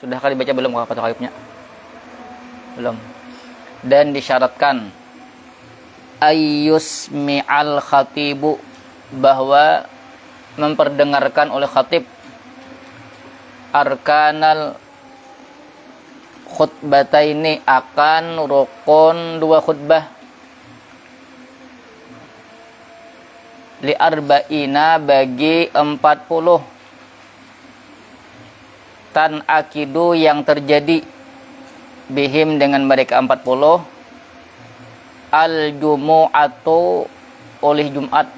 Sudah kali baca belum Fathu Qaribnya? Belum. Dan disyaratkan ayyusmi'al khatibu, bahwa memperdengarkan oleh khatib arkanal khutbataini, akan rukun dua khutbah, li arba'ina, bagi 40, tan akidu yang terjadi, bihim dengan mereka 40, al jumu'atu, oleh Jumat.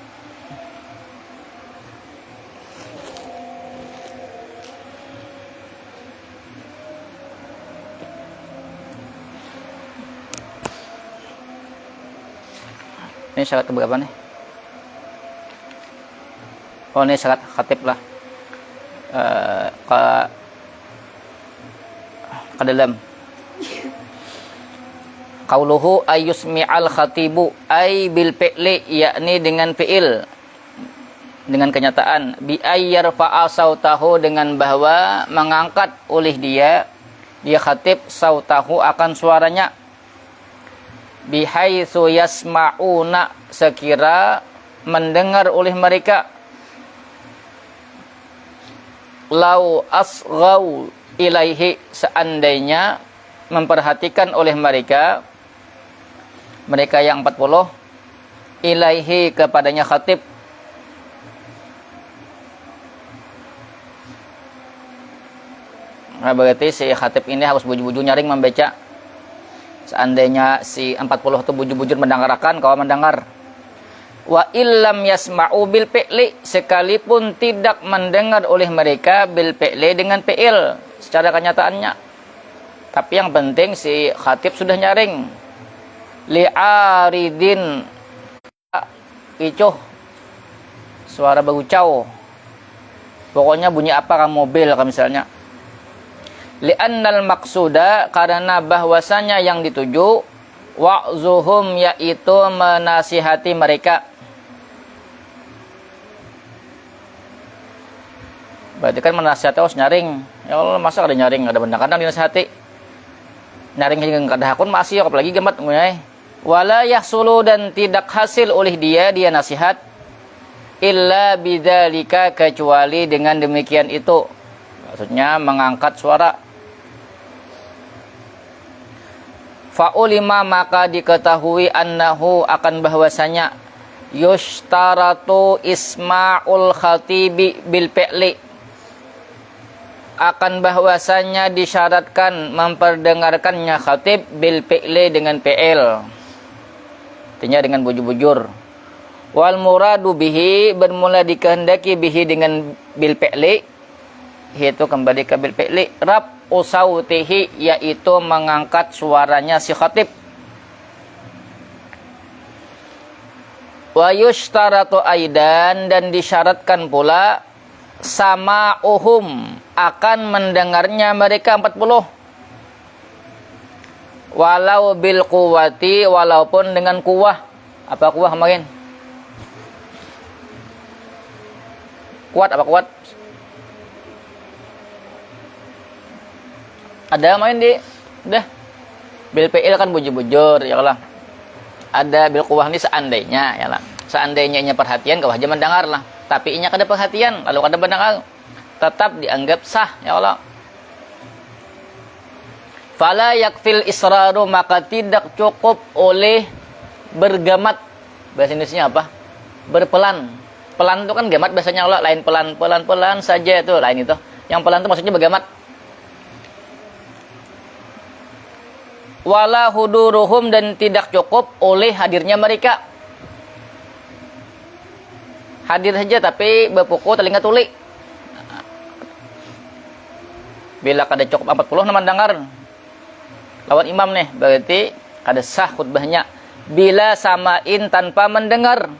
Ini syarat keberapa nih? Oh, ini syarat khatib lah. Ke dalam qauluhu ayyusmi'al khatibu ay bil fi'li, yakni dengan fi'il, dengan kenyataan, bi ayyar fa'a sautahu, dengan bahwa mengangkat oleh dia khatib sautahu, akan suaranya, bihaitsu yasma'una, sekira mendengar oleh mereka, lau asghau ilaihi, seandainya memperhatikan oleh mereka yang 40, ilaihi, kepadanya khatib. Nah, berarti si khatib ini harus bujur-bujur nyaring membaca. Seandainya si 40 itu bujur-bujur mendengarkan, kalau mendengar. Wa illam yasma'u bil fi'li, sekalipun tidak mendengar oleh mereka bil fi'li, dengan fi'il secara kenyataannya, tapi yang penting si khatib sudah nyaring. Li'aridin, icuh, suara berucau, pokoknya bunyi apa, kan mobil kan misalnya. Li'annal maqsuda, karena bahwasanya yang dituju, wa'zuhum, yaitu menasihati mereka. Berarti kan menasihati harus nyaring. Ya Allah, masa ada nyaring, ada kadang dinasihati. Nyaring hingga kada hakun masih, apalagi gemat mulai. Wala yahsulu, dan tidak hasil oleh dia nasihat, illa bidzalika, kecuali dengan demikian itu. Maksudnya mengangkat suara. Fa'ulima, maka diketahui, annahu, akan bahwasanya, yushtaratu isma'ul khatibi bil fi'li, akan bahwasanya disyaratkan memperdengarkannya khatib bil fi'li, dengan fi'il, artinya dengan bujur-bujur. Wal muradu bihi, bermula dikehendaki, bihi dengan bil fi'li, itu kembali ke bil fi'li, raf'u sautihi, yaitu mengangkat suaranya si khatib. Wa yushtaratu aidan, dan disyaratkan pula, sama'uhum, akan mendengarnya mereka 40, walau bil quwwati, walaupun dengan kuwah. Apa kuwah kemarin? Kuat, apa kuat? Ada main di udah bil fi'il kan bujur-bujur, ya Allah. Ada bil quwwah ini seandainya, ya Allah. Seandainya perhatian, kau aja mendengar lah. Tapi inya kada perhatian, lalu kada mendengar, tetap dianggap sah, ya Allah. Fala yakfil israru, maka tidak cukup oleh bergamat. Bahasa Indonesianya apa? Berpelan. Pelan itu kan gamat biasanya, Allah. Lain pelan saja itu, lain itu. Yang pelan itu maksudnya bergamat. Wala huduruhum, dan tidak cukup oleh hadirnya mereka. Hadir saja tapi berpukul telinga tuli. Bila kada cukup 40 nama dengar lawan imam nih, berarti kada sah khutbahnya. Bila samain, tanpa mendengar.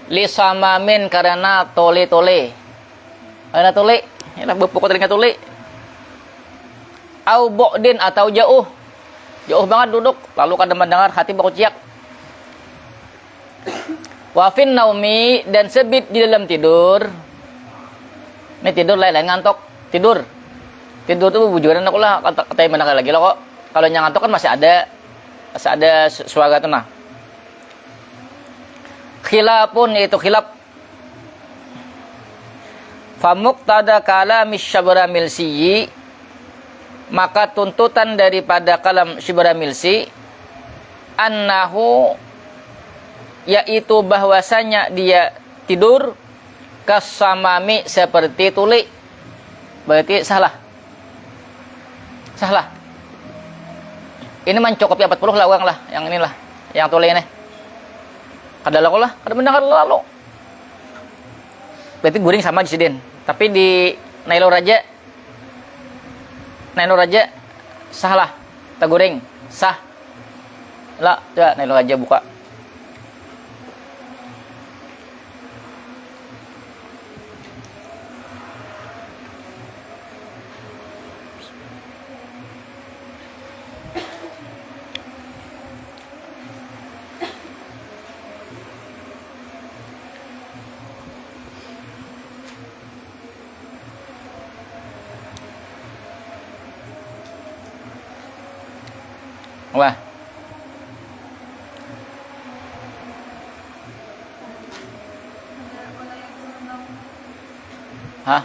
Li samamin, karena tole-tole. Karena tole, ya berpukul telinga tuli. Au bu'din, atau jauh. Jauh banget duduk, lalu kada mendengar, hati berkuciak. Wafin naumi, dan sebit di dalam tidur. Ini tidur lain-lain ngantuk, tidur. Tidur tuh bujuran aku lah, kata mana lagi lah kok. Kalau yang ngantuk kan masih ada suara tuh nah. Khilafun yaitu khilaf. Famuqtada kalami Syibramilsi, maka tuntutan daripada kalam Syibramilsi annahu yaitu bahwasanya dia tidur kasamami seperti tuli. Berarti salah. Ini mencukupi 40 lah orang lah, yang inilah, yang tuli ini. Kada lalu lah, kada mendengar lalu. Berarti guring sama di sidin. Tapi di Nailo Raja salah. Tak guring, sah. Lah, ya Nailo Raja buka. Wah. Hah?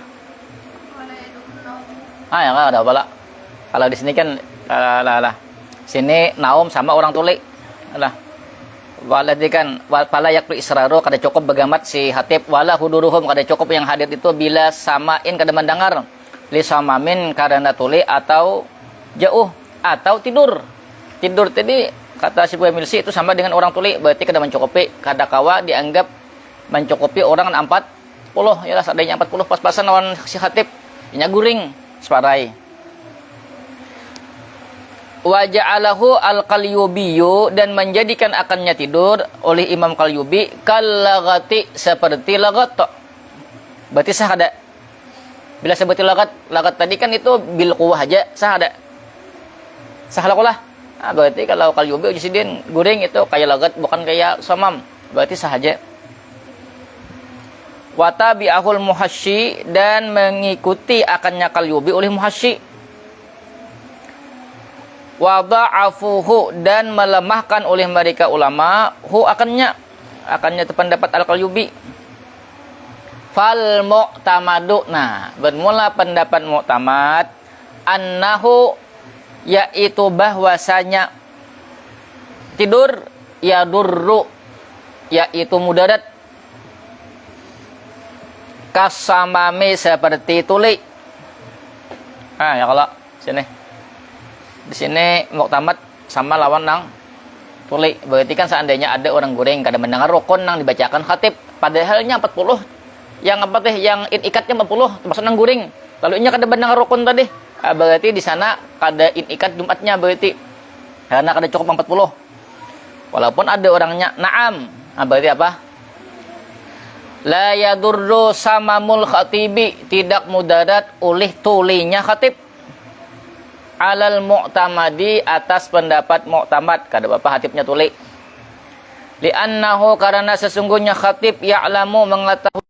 Ya kan ada pala. Kalau di sini kan lah. Sini naum sama orang tuli. Lah. Waladi kan pala yakri israru kada cukup begamat si hatib wala huduruhum kada cukup yang hadir itu bila samain kada mendengar li samamin karena tuli atau jauh atau tidur tadi kata si Syibramilsi itu sama dengan orang tuli, berarti kada mencukupi, kada kawa dianggap mencukupi orang 40 ya lah, seadanya 40 pas-pasan lawan si khatib nya guring separai. Wa ja'alahu al-Qalyubi, dan menjadikan akannya tidur oleh Imam Qalyubi kallagati seperti lagat. Berarti sah ada. Bila seperti lagat tadi kan itu bil quwwah aja, sah ada. Sah lakulah. Berarti kalau Qalyubi ujisidin guring itu kayak lagat bukan kayak samam, berarti sahaja. Watabi'ahul muhasyi, dan mengikuti akannya Qalyubi oleh muhasyi. Wada'afuhu, dan melemahkan oleh mereka ulama hu akannya itu pendapat al-Qalyubi. Fal mu'tamadu, nah bermula pendapat mu'tamad annahu yaitu bahwasanya tidur ya durru yaitu mudarat kasamami seperti tuli. Ya kalau sini di sini muktamad sama lawan nang tuli, berarti kan seandainya ada orang guring kada mendengar rukun nang dibacakan khatib padahalnya 40 yang apa teh yang ikatnya 40 termasuk nang guring lalu nya kada mendengar rukun tadi. Berarti di sana kada ikat Jumatnya, berarti karena kada cukup 40 walaupun ada orangnya na'am. Berarti apa? La yadurru samamul khatibi, tidak mudarat oleh tulinya khatib alal mu'tamadi, atas pendapat mu'tamad, kada apa khatibnya tuli. Li'annahu, karena sesungguhnya khatib ya'lamu mengetahui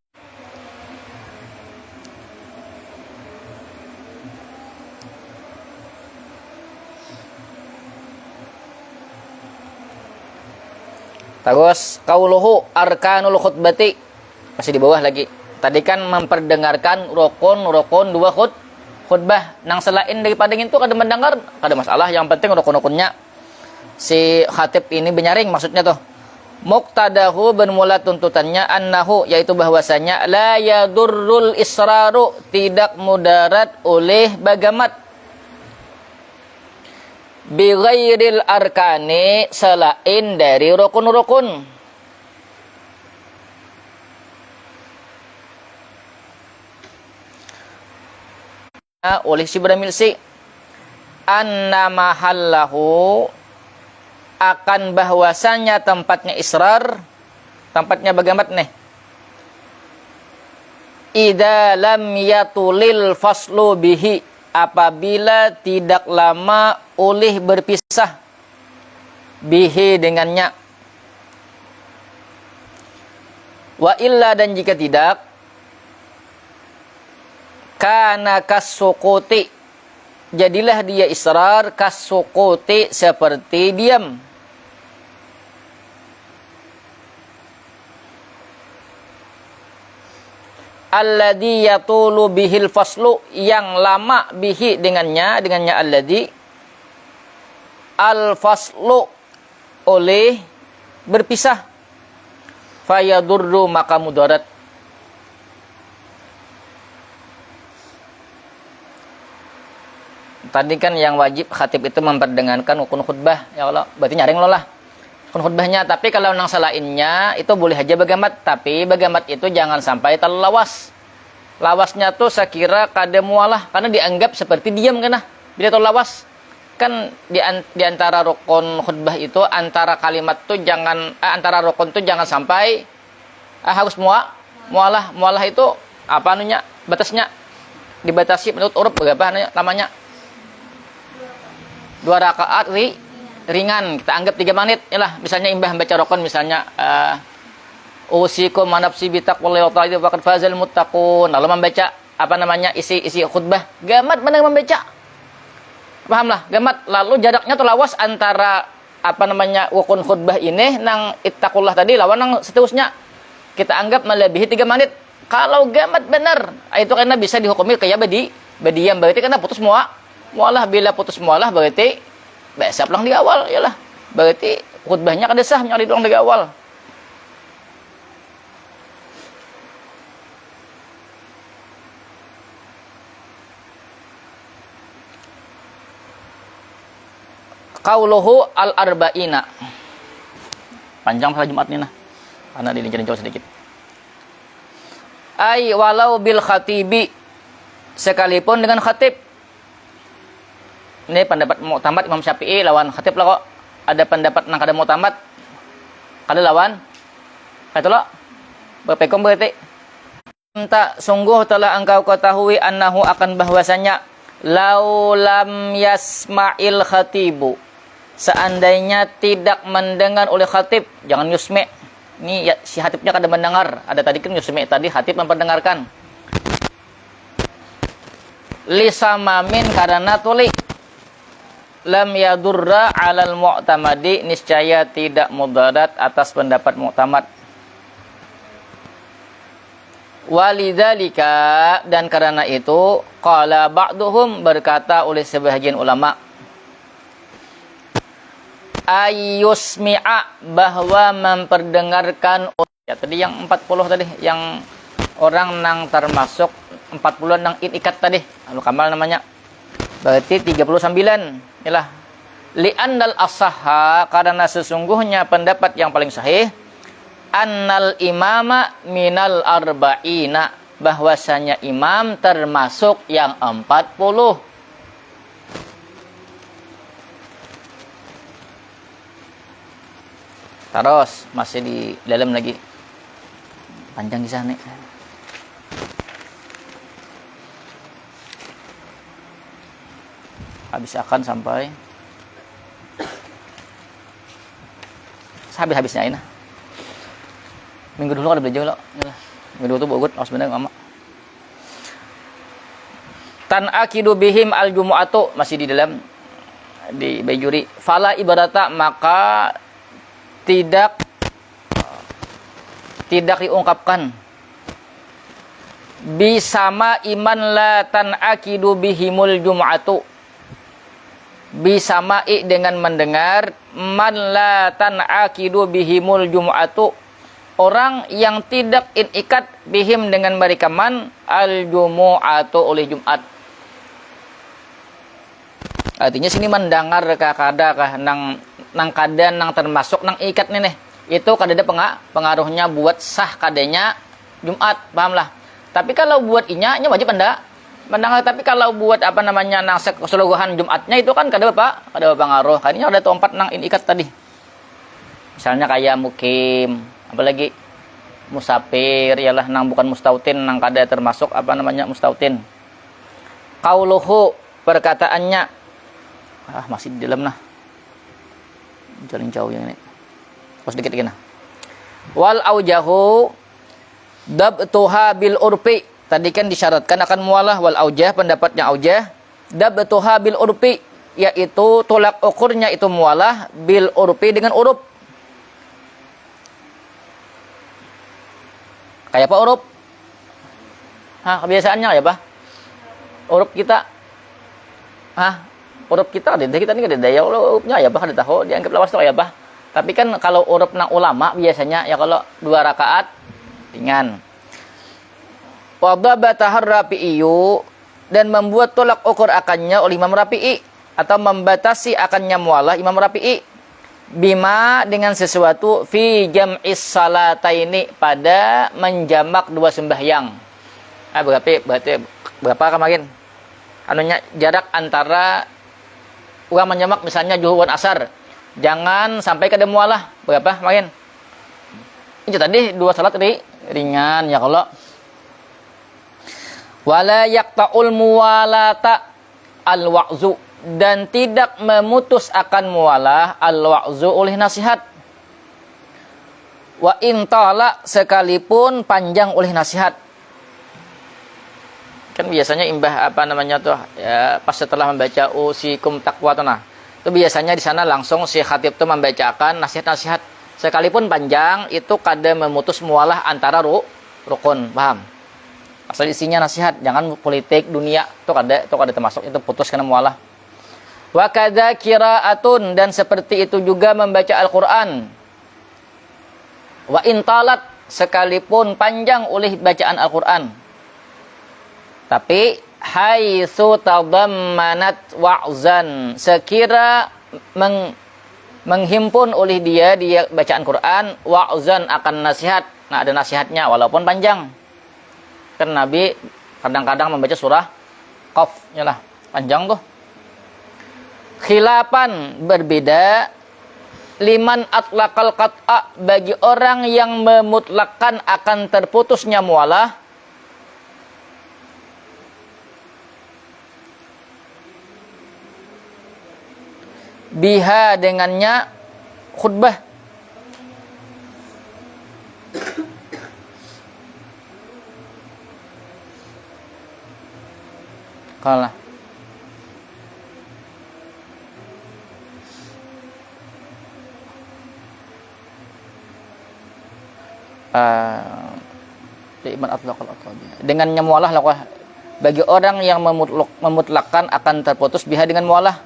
terus qauluhu arkanul khutbati, masih di bawah lagi. Tadi kan memperdengarkan rukun 2 khutbah. Nang selain daripada itu kada mendengar, kada masalah, yang penting rukun-rukunnya si khatib ini benyaring maksudnya tuh. Muqtadahu, bermula tuntutannya annahu yaitu bahwasanya la yadurrul israru, tidak mudarat oleh bagamat bi ghairil arkani, selain dari rukun-rukun. Oleh Syibramilsi anna mahallahu, akan bahwasanya tempatnya israr, tempatnya bagamat nih, idza lam yatulil faslu bihi, apabila tidak lama oleh berpisah bihi dengannya. Wa illa, dan jika tidak, kana kasukuti, jadilah dia israr kasukuti seperti diam. Alladhi yatulu bihil faslu, yang lama bihi dengannya alladhi, al faslu oleh berpisah, fayadurru maka mudarat. Tadi kan yang wajib khatib itu memperdengarkan rukun khutbah, ya Allah, berarti nyaring lo lah rukun khutbahnya. Tapi kalau nang salainnya itu boleh aja bagamat, tapi bagamat itu jangan sampai terlalu lawas. Lawasnya tuh saya kira kada mualah, karena dianggap seperti diam kan, bila terlalu lawas. Kan di antara rukun khutbah itu antara kalimat tuh jangan antara rukun tuh jangan sampai harus mualah itu apa namanya, batasnya dibatasi menurut uruf berapa namanya, 2 rakaat ringan, kita anggap 3 menit yalah. Misalnya imbah baca rukun misalnya usikum manafsi bitaqwallahi wa ta'ala faqad fazal muttaqun, lalu membaca apa namanya isi khutbah gamat mana membaca, paham lah gamat, lalu jaraknya tuh lawas antara apa namanya rukun khutbah ini nang ittaqullah tadi lawan nang seterusnya, kita anggap melebihi 3 menit. Kalau gamat benar itu karena bisa dihukumi kayak badiam, berarti karena putus mualah. Bila putus mualah berarti biasa pulang di awal yalah, berarti khutbahnya kada sah nyari pulang dari awal. Qauluhu al-arba'ina, panjang salah Jumat nih nah, karena dilincarin jauh sedikit. Ay walau bil khatibi, sekalipun dengan khatib. Ini pendapat mu'tamad Imam Syafi'i lawan khatib lah kok. Ada pendapat nang kada mu'tamad, kada lawan kata lo berpekom berarti. Tak sungguh telah engkau ketahui annahu akan bahwasanya laulam yasma'il khatibu, seandainya tidak mendengar oleh khatib, jangan yusmi'. Ini ya, si khatibnya kada mendengar. Ada tadi kan yusmi' tadi khatib memperdengarkan. Lisamamin karena tuli, lam yadurra 'alal mu'tamadi, niscaya tidak mudarat atas pendapat mu'tamad. Walidzalika, dan karena itu qala ba'duhum, berkata oleh sebahagian ulama, ayyusmi'a, bahwa memperdengarkan. Ya tadi yang 40 tadi, yang orang nang termasuk 40 nang ikat tadi, lalu kamal namanya, berarti 39. Inilah li'annal asahha, karena sesungguhnya pendapat yang paling sahih, annal imama minal arba'ina, bahwasanya imam termasuk yang 40. Terus masih di dalam lagi, panjang kisah nih. Habis akan sampai habis-habisnya ini. Minggu dulu ada belajar lo. Minggu dulu tuh bogut, awas bener mama. Tan akidu bihim al jumu'atu, masih di dalam di Bajuri. Fala ibarata, maka tidak diungkapkan bisama iman la tan akidu bihimul jumu'atu, bisama'i dengan mendengar, man la tan'aqidu bihimul jumu'atu, orang yang tidak inikat bihim dengan mereka man al jumu'atu oleh Jumat. Artinya sini mendengar kada nang kada nang termasuk nang ikat nih. Itu kada ada pengaruhnya buat sah kadanya Jumat, pahamlah. Tapi kalau buat nya wajib anda mendengar, tapi kalau buat apa namanya nang keseluruhan Jumatnya itu kan kada pengaruh. Kayaknya ada tempat nang ikat tadi. Misalnya kayak mukim, apalagi musafir, ialah nang bukan mustautin, nang kada termasuk apa namanya mustautin. Qauluhu, perkataannya, masih di dalam nah. Jalan jauh yang ini. Terus dikit nah. Wal aujahu dabtuha bil urfi, tadi kan disyaratkan akan mualah. Wal aujah, pendapatnya aujah, dabtuha bil urfi, yaitu tolak ukurnya itu mualah bil urfi dengan uruf. Kayak apa uruf? Kebiasaannya kayak apa? Uruf kita. Uruf kita ini ada daya urufnya ya apa? Ada tahu dianggap lawas itu kayak apa? Tapi kan kalau uruf nang ulama biasanya ya kalau 2 rakaat ringan. Wa dhabatahar rafi'iyu, dan membuat tolak ukur akannya oleh Imam Rafi'i, atau membatasi akannya mualah Imam Rafi'i, bima dengan sesuatu fi jam'is salataini, pada menjamak 2 sembahyang. Berapa kemarin? Jarak antara orang menjamak misalnya zuhur dan asar, jangan sampai kada mualah. Berapa kemarin? Ini tadi 2 salat ringan ya kalau. Wala yaqta'ul muwalata al-wa'zu, dan tidak memutus akan mualah al-wa'zu oleh nasihat. Wa in tala, sekalipun panjang oleh nasihat. Kan biasanya imbah ya, pas setelah membaca usikum taqwa tuh, itu biasanya di sana langsung si khatib tuh membacakan nasihat-nasihat, sekalipun panjang itu kada memutus mualah antara rukun, paham? Asal isinya nasihat, jangan politik dunia, itu kada termasuk, itu putus karena mualah. Wa kadza qiraatun, dan seperti itu juga membaca Al-Qur'an. Wa intalat, sekalipun panjang oleh bacaan Al-Qur'an. Tapi haitsu tadammanat wa'zan, sekira menghimpun oleh dia bacaan Quran wa'zan akan nasihat. Nah, ada nasihatnya walaupun panjang. Kan Nabi kadang-kadang membaca surah Qaf, yalah, panjang tuh. Khilafan, berbeda, liman atlaqal qat'a, bagi orang yang memutlakkan akan terputusnya mualah, biha dengannya khutbah. Kalah. Dengannya mualah lah, bagi orang yang memutlakkan akan terputus biha dengan mualah.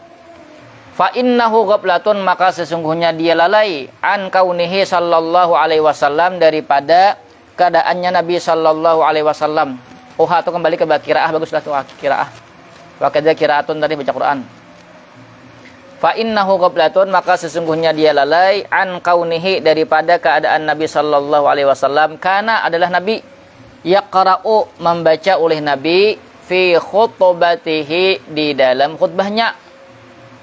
Fa innahu ghaflatun, maka sesungguhnya dia lalai an kaunihi sallallahu alaihi wasallam, daripada keadaannya Nabi sallallahu alaihi wasallam. Itu kembali ke qiraah, baguslah tuh qiraah. Wa kadza qiraatun, tadi baca Quran. Fa innahu ghaflatun, maka sesungguhnya dia lalai an kaunihi, daripada keadaan Nabi sallallahu alaihi wasallam, karena adalah Nabi yaqra'u, membaca oleh Nabi fi khutbatihi, di dalam khutbahnya,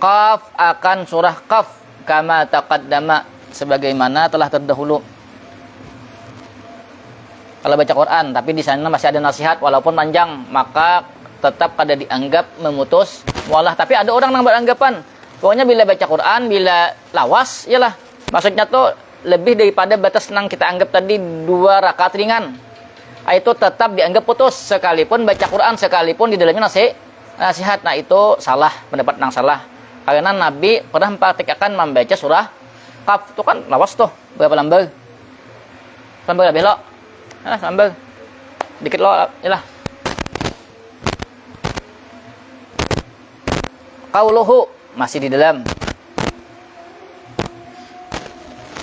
Qaf, akan surah Qaf, kama taqaddama, sebagaimana telah terdahulu. Kalau baca Quran tapi di sana masih ada nasihat walaupun panjang, maka tetap kada dianggap memutus mualah. Tapi ada orang yang beranggapan pokoknya bila baca Quran, bila lawas, yalah, maksudnya tuh lebih daripada batas nang kita anggap tadi 2 rakaat ringan, itu tetap dianggap putus sekalipun baca Quran, sekalipun di dalamnya nasihat. Nah, itu salah, pendapat nang salah. Karena Nabi pernah mempraktikkan membaca surah Qaf, itu kan lawas tuh, berapa lembar? Lembar lebih lo. Lembar. Dikit lo, yalah. Qauluhu, masih di dalam.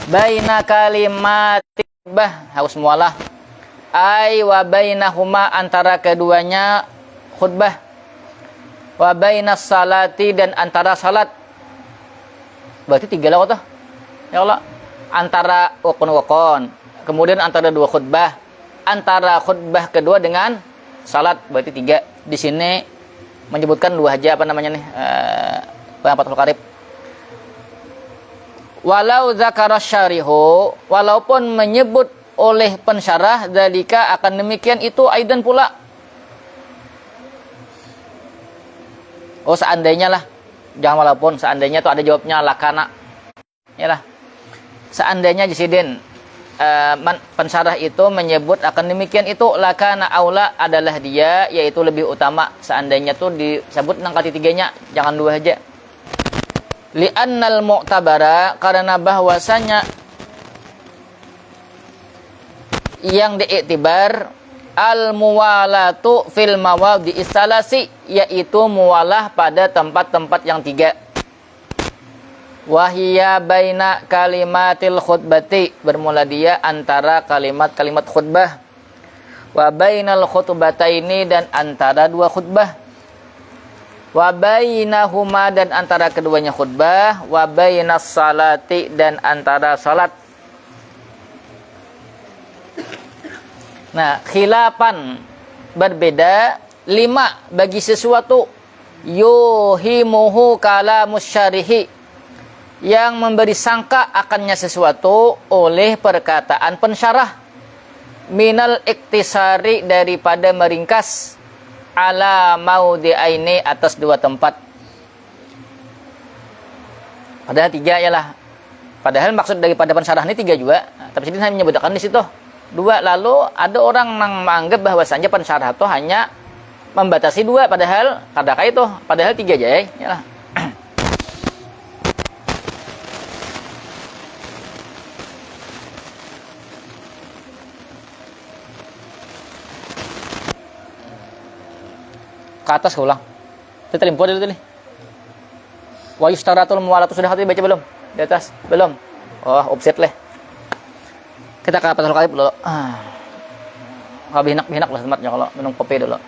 Baina kalimati harus mualah. Ai wa bainahuma, antara keduanya khutbah. Wa bainas salati, dan antara salat. Berarti 3 lah tuh. Ya Allah. Antara wakon. Kemudian antara 2 khutbah. Antara khutbah kedua dengan salat, berarti 3. Di sini menyebutkan 2 aja, Fathul Qarib. Walau zakara syarihu, walaupun menyebut oleh pensyarah, dzalika, akan demikian itu aidan pula. Seandainya lah, jangan walaupun, seandainya tuh ada jawabnya lakana. Yalah. Seandainya Jasidin, pensyarah itu menyebut akan demikian itu, lakana aula adalah dia, yaitu lebih utama. Seandainya tuh disebut nang kali tiganya, jangan dua aja. Li'annal mu'tabara, karena bahwasanya yang diiktibar al muwalatu fil mawadhi istalasi, yaitu muwalah pada tempat-tempat yang tiga. Wahia baina kalimatil khutbati, bermula dia antara kalimat-kalimat khutbah. Wa bainal khutbataini, dan antara dua khutbah. Wa bainahuma, dan antara keduanya khutbah. Wa bainas salati, dan antara salat. Nah, khilafan berbeda. 5 bagi sesuatu yuhimuhu kalamus syarihi, yang memberi sangka akannya sesuatu oleh perkataan pensyarah, minal iktisari, daripada meringkas, ala maudhi'aini, atas dua tempat. Padahal 3 ialah. Padahal maksud daripada pensyarah ini 3 juga, tapi sini hanya menyebutkan di situ 2. Lalu ada orang yang menganggap bahwasanya pensyarah itu hanya membatasi 2, padahal kadang itu padahal 3 aja ya. Yalah. Ke atas ulang. Kita terlimput dulu nih. Wa yustaratul muwalatu, sudah hati baca belum? Di atas belum? Oh, offset leh. Kita ke Fathul Qarib dulu. Bihinak lah tempatnya kalau minum kopi dulu.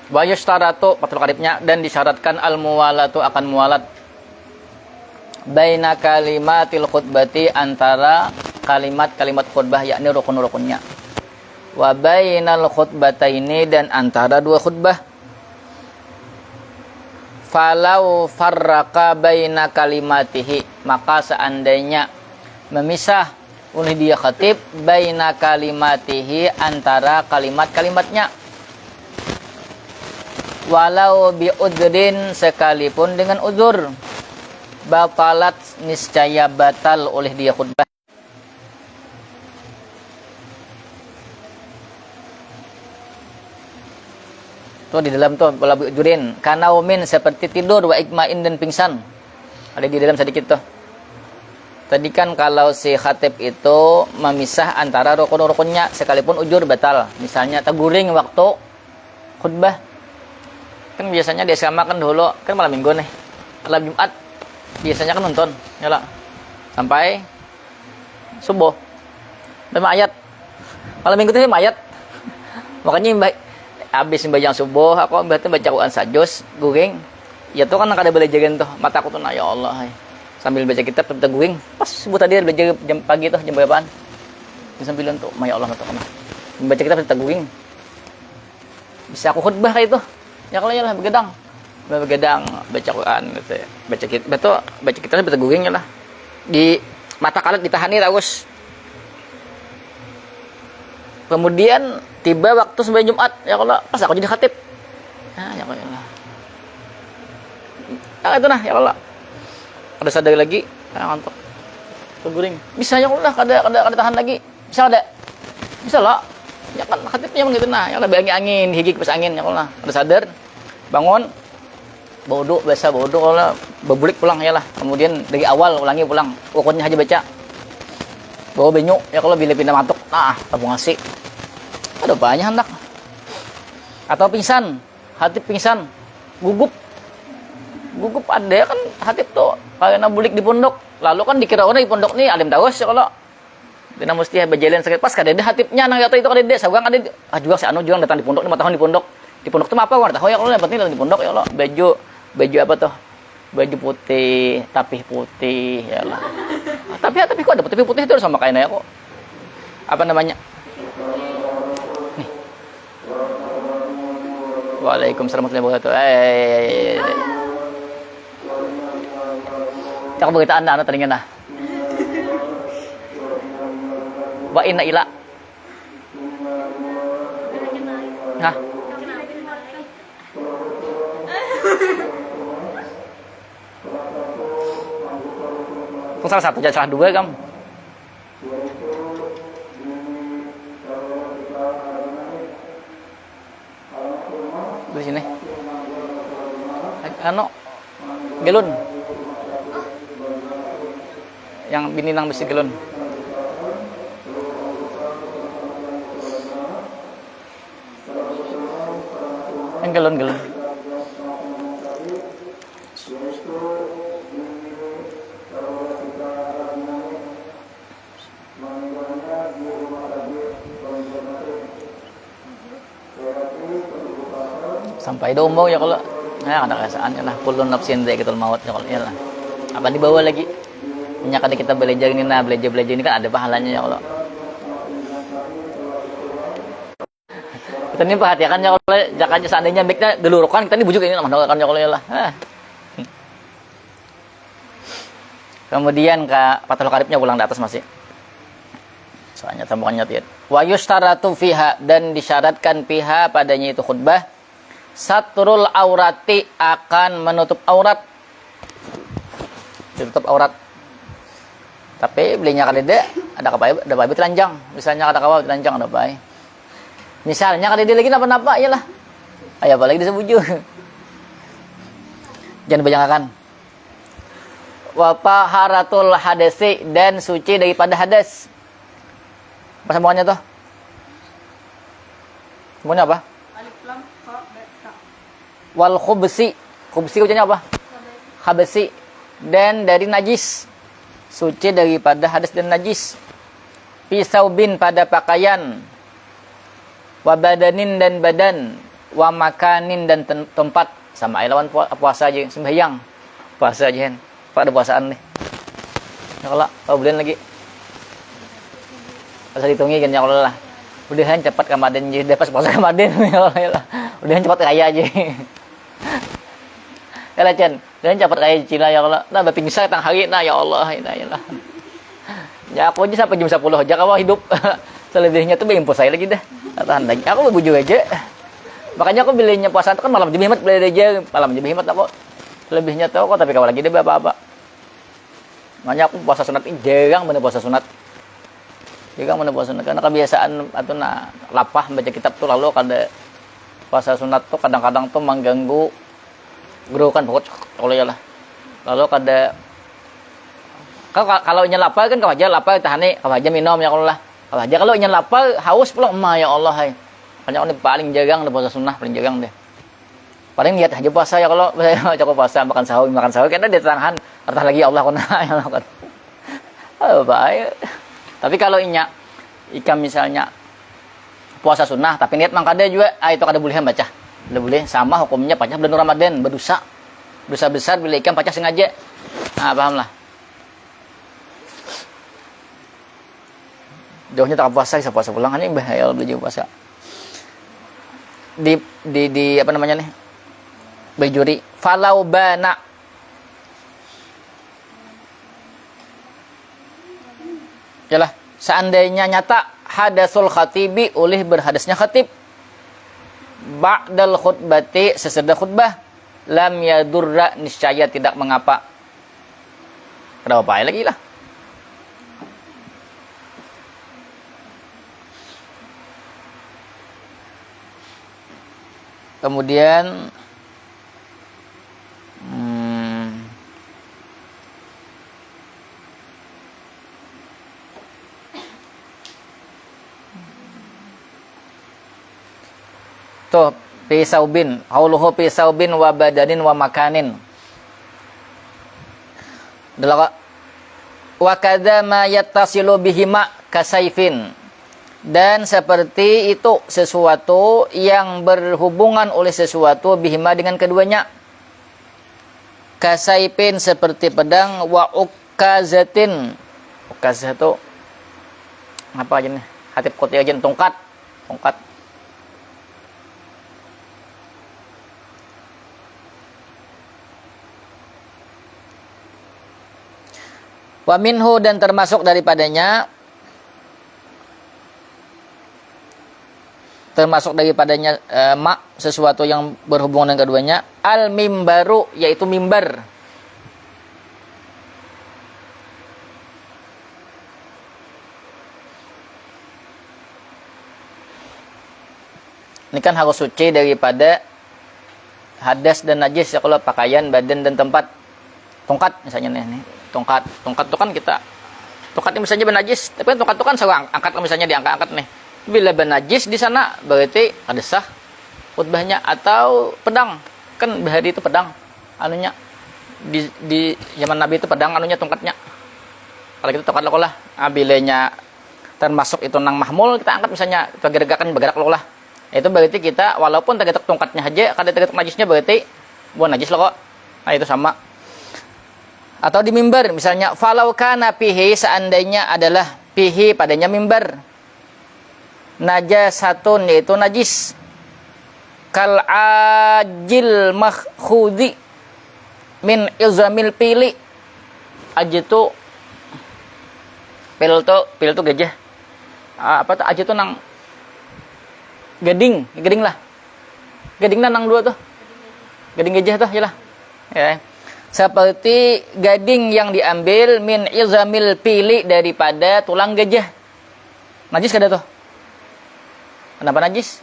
Wa yustaratu, Fathul Qaribnya, dan disyaratkan al muwalatu akan muwalat baina kalimatil khutbati, antara kalimat-kalimat khutbah, yakni rukun-rukunnya. Wa bainal khutbataini, dan antara dua khutbah. Falau farraqa baina kalimatihi, maka seandainya memisah oleh dia khatib baina kalimatihi, antara kalimat-kalimatnya, walau bi udrin, sekalipun dengan uzur, batalat, niscaya batal oleh dia khutbah. Tuh di dalam tuh wala bi udrin, kana umin, seperti tidur, wa ikmain, dan pingsan. Ada di dalam sedikit tuh. Tadi kan kalau si khatib itu memisah antara rukun-rukunnya, sekalipun ujur batal. Misalnya teguring waktu khutbah. Kan biasanya di asrama kan dulu, kan malam minggu nih, malam Jumat biasanya kan nonton, nyala sampai subuh. 5 ayat. Malam minggu itu 5 ayat. Makanya habis sembahyang subuh, aku berarti baca Quran sajus, guring. Ya tuh kan kada boleh jaga tuh, mataku tuh, nah ya Allah. Hai. Sambil baca kitab tetap guring. Pas subuh tadi belajar jam pagi tuh, jam berapaan? Jam 9 tuh, ya Allah mataku. Baca kitab tetap guring. Bisa aku khutbah kayak itu. Ya kalau ya lah begadang baca Quran gitu ya. Baca kitab tetap guring ya lah. Di mata kalet ditahani terus. Kemudian tiba waktu sembahyang Jumat, ya Allah, pas aku jadi khatib. Nah, ya Allah. Ya itu nah, ya Allah. Ada sadar lagi, ngantuk. Terguring. Bisa ya Allah, kada tahan lagi. Bisa ada. Bisa lah. Ya kan khatibnya begitu nah, ya Allah, angin, higi kipas angin, ya Allah. Ada sadar, bangun, bodoh, biasa bodoh, Allah, bebulik pulang ya lah. Kemudian dari awal ulangi pulang. Pokoknya aja baca. Bawa benyuk, ya kalau bila pindah matuk, nah, tabung ngasih. Ada banyak hendak. Atau pingsan, khatib pingsan, gugup ada kan khatib tuh, karena bulik di pondok. Lalu kan dikira orang di pondok nih alim terus ya kalau. Dina mesti berjalan sakit pas kada ada khatibnya nang kata itu kada ada, saurang ada. Juga si anu juga datang di pondok 5 tahun di pondok. Di pondok tuh apa warna tahu ya kalau yang penting di pondok ya Allah. Baju apa tuh? Baju putih, tapih putih ya lah. Tapi kok ada putih itu sama kainnya kok. Apa namanya? Nih. Waalaikumsalam warahmatullahi wabarakatuh. Cak berita anda teringat nah. Wa inna ila. Hah? Kok salah satu, salah dua kamu. Di sini. Ano? Gelun. Yang bininang besi gelun. Yang gelun. Sampai dombo ya kalau ada kesaannya lah kulun nafsin dha'iqatul maut ya kalau ya lah. Apa dibawa lagi? Minyak kita belajar ini belajar ini kan ada pahalanya ya kalau. Kita ini perhatikan ya kalau jakanya seandainya baiknya gelurukan kita ini bujuk ini lah kan ya kalau ya lah. Kemudian Fathul Qaribnya ulang di atas masih. Soalnya tambahannya tiad. Wa yushtaratu fiha dan disyaratkan fiha padanya itu khutbah satrul aurati akan menutup aurat. Tutup aurat. Tapi belinya kada ada apa telanjang. Misalnya ada kawa telanjang ada apa. Misalnya kada lagi napa-napa iyalah. Ayo apalagi disebuju. Jangan bayangkan. Wa taharatul hadasi dan suci daripada hadas. Apa semuanya tuh? Semuanya apa? Alif lam fa ba. Wal khubsi. Khubsi bacanya apa? Khabasi. Dan dari najis. Suci daripada hadas dan najis. Pisaubin pada pakaian. Wa badanin dan badan. Wa makanin dan tempat. Sama lawan puasa aja sembahyang. Puasa aja kan. Pak ada puasaan nih. Ya kalau beliin lagi. Pasal hitungi kan ya kalau lah. Udahan cepat Ramadan je, pas puasa Ramadan ya lah. Udahan cepat kaya aja. Ya lah Chan, udahan cepat kaya Cina ya Allah. Nah berpingsan tang hari nah ya Allah ya lah. Ya aku aja sampai jam 10 aja kalau hidup. Selebihnya tuh berimpus saya lagi dah. Tahan lagi. Aku berbuju aja. Makanya aku belinya puasa itu kan malam jadi hemat beli aja, malam jadi hemat aku. Selebihnya tahu kok tapi kalau lagi deh apa-apa. Makanya aku puasa sunat ini jarang bener puasa sunat. Jarang bener puasa sunat karena kebiasaan atau lapah baca kitab tuh lalu kada puasa sunat tuh kadang-kadang tuh mengganggu gerukan pokok kalau ya lah. Lalu kada kalau nya lapar kan kawajar lapar tahane kawajar minum ya Allah. Kawajar kalau nya lapar haus pula ya Allah hai. Makanya ini paling jarang deh puasa sunnah paling jarang deh. Paling niat aja puasa ya kalau saya cukup puasa makan sahur karena dia tahan artah lagi Allah kena ya Allah. Oh baik. Tapi kalau ikan misalnya puasa sunnah tapi niat mangkada juga itu kada boleh baca. Tidak boleh sama hukumnya pacah bulan Ramadan berdosa. Dosa besar bila ikan pacah sengaja. Nah, pahamlah. Jauhnya tak puasa bisa puasa pulang anjing bahaya beli puasa. Di apa namanya nih? Bejuri falau bana yalah seandainya nyata hadasul khatibi oleh berhadasnya khatib ba'dal khutbati sesudah khutbah lam yadurra niscaya tidak mengapa. Kenapa apa lagi lah. Kemudian tuh pisaubin qauluhu pisaubin wa badanin wa makanin adalah wa kadza ma yattasilu bihima kasaifin dan seperti itu sesuatu yang berhubungan oleh sesuatu bihima dengan keduanya kasaifin seperti pedang wa ukazatin ukazah itu apa aja nih hatib koti aja tongkat wa minhu dan termasuk daripadanya sesuatu yang berhubungan dengan keduanya al mimbaru yaitu mimbar Ini kan harus suci daripada hadas dan najis ya, kalau pakaian, badan dan tempat. Tongkat misalnya nih, tongkat itu kan tongkatnya misalnya bernajis, tapi kan tongkat itu kan selalu angkat, misalnya diangkat-angkat nih. Bila bernajis di sana berarti ada sah khutbahnya. Atau pedang, kan bahari itu pedang anunya, di zaman Nabi itu pedang anunya, tongkatnya. Kalau kita tongkat lokolah, bilanya termasuk itu nang mahmul, kita angkat misalnya, kita gerakkan bergerak lokolah. Itu berarti kita walaupun tergerak tongkatnya aja, kada tergerak najisnya berarti bukan najis loh kok. Nah itu sama. Atau di mimbar misalnya, falau kana pihi, seandainya adalah pihi padanya mimbar, najasatun yaitu najis, kal ajil makhudi min izamil pili. Ajitu pil tu gajah. Apa tuh ajitu nang gading lah. Gading nang dua tuh. Gading gajah tuh yalah. Ya. Seperti gading yang diambil min izamil pili, daripada tulang gajah. Najis kada tuh? Kenapa najis?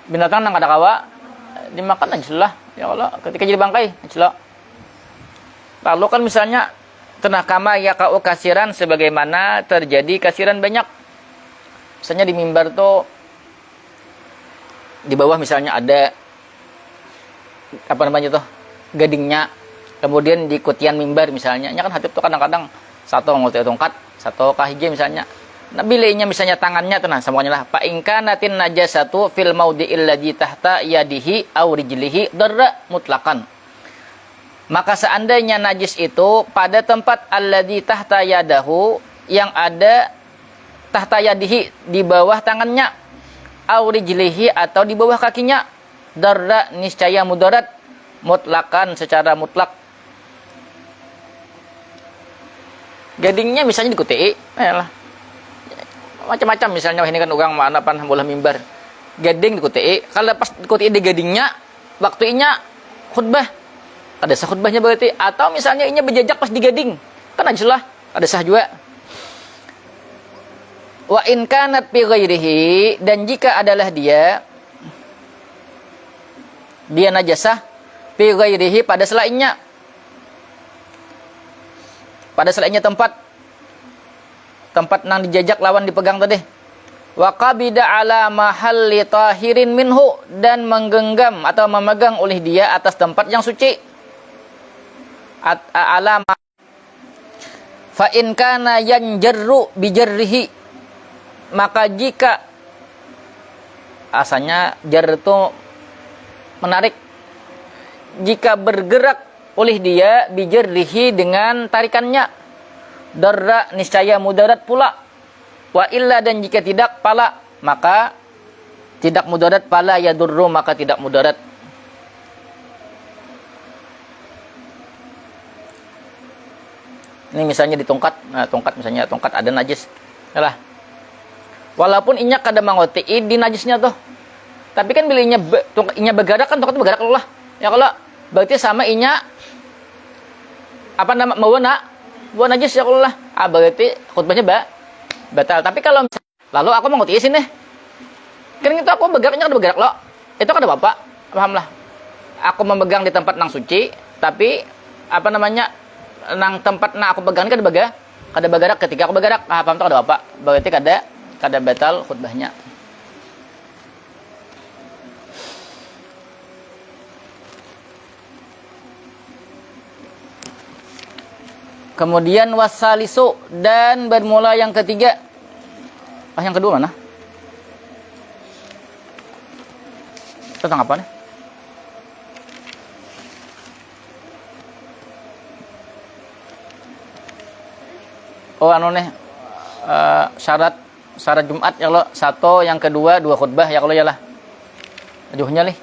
Binatang nang kada kawa dimakan najis lah. Ya Allah, ketika jadi bangkai najis lah. Lalu kan misalnya tenah kama yakau kasiran, sebagaimana terjadi kasiran banyak. Misalnya di mimbar tuh di bawah misalnya ada apa namanya tuh gadingnya, kemudian di kutian mimbar misalnya, kan hatib tuh kadang-kadang satu ngulti tongkat, satu kahije misalnya. Nah bilainya misalnya tangannya tuh nah semuanya lah. Fa ingka natin najasatu fil maudi'il ladzi tahta yadihi aw rijlihi darra mutlaqan. Maka seandainya najis itu pada tempat alladzi tahta yadahu, yang ada tahta yadihi di bawah tangannya, aw rijlihi atau di bawah kakinya, darra niscaya mudarat, mutlakan secara mutlak. Gadingnya misalnya di kutii, lah macam-macam misalnya ini kan orang mana pan bola mimbar, gading di kutii, kalau pas di kutii di gadingnya, waktunya khutbah, ada sah khutbahnya berarti. Atau misalnya ini berjajak pas di gading, kan najis lah, ada sah juga. Wa in kanat bi ghairihi, dan jika adalah dia najasah fi ghairihi, pada selainnya, tempat nang dijajak lawan dipegang tadi. Wa qabida ala mahalli tahirin minhu, dan menggenggam atau memegang oleh dia atas tempat yang suci. Ala fa in kana yanjarru bi jarrihi, maka jika asalnya jar itu menarik, jika bergerak oleh dia bijarrihi dengan tarikannya, darra niscaya mudarat pula. Wa illa, dan jika tidak pala, maka tidak mudarat, pala yadurru, maka tidak mudarat. Ini misalnya di tongkat, nah tongkat misalnya, tongkat ada najis. Yalah. Walaupun inya kada mangoti di najisnya tuh. Tapi kan bila inya bergerak kan tongkat bergerak lah. Ya kalau berarti sama inya apa nama mawana buat najis ya kalau lah. Berarti khutbahnya batal. Tapi kalau lalu aku mangoti sini. Kan itu aku bergeraknya kada bergerak loh. Itu kada apa-apa. Pahamlah. Aku memegang di tempat nang suci, tapi apa namanya? Nang tempat na aku pegang kada bergerak ketika aku bergerak. Paham tuh kada apa? Berarti kada batal khutbahnya. Kemudian wasalisu, dan bermula yang ketiga. Yang kedua mana? Tentang apa nih? Oh anu nih, syarat Jumat ya lo, satu, yang kedua dua khutbah ya kalau ya lah. Ajuhnya nih.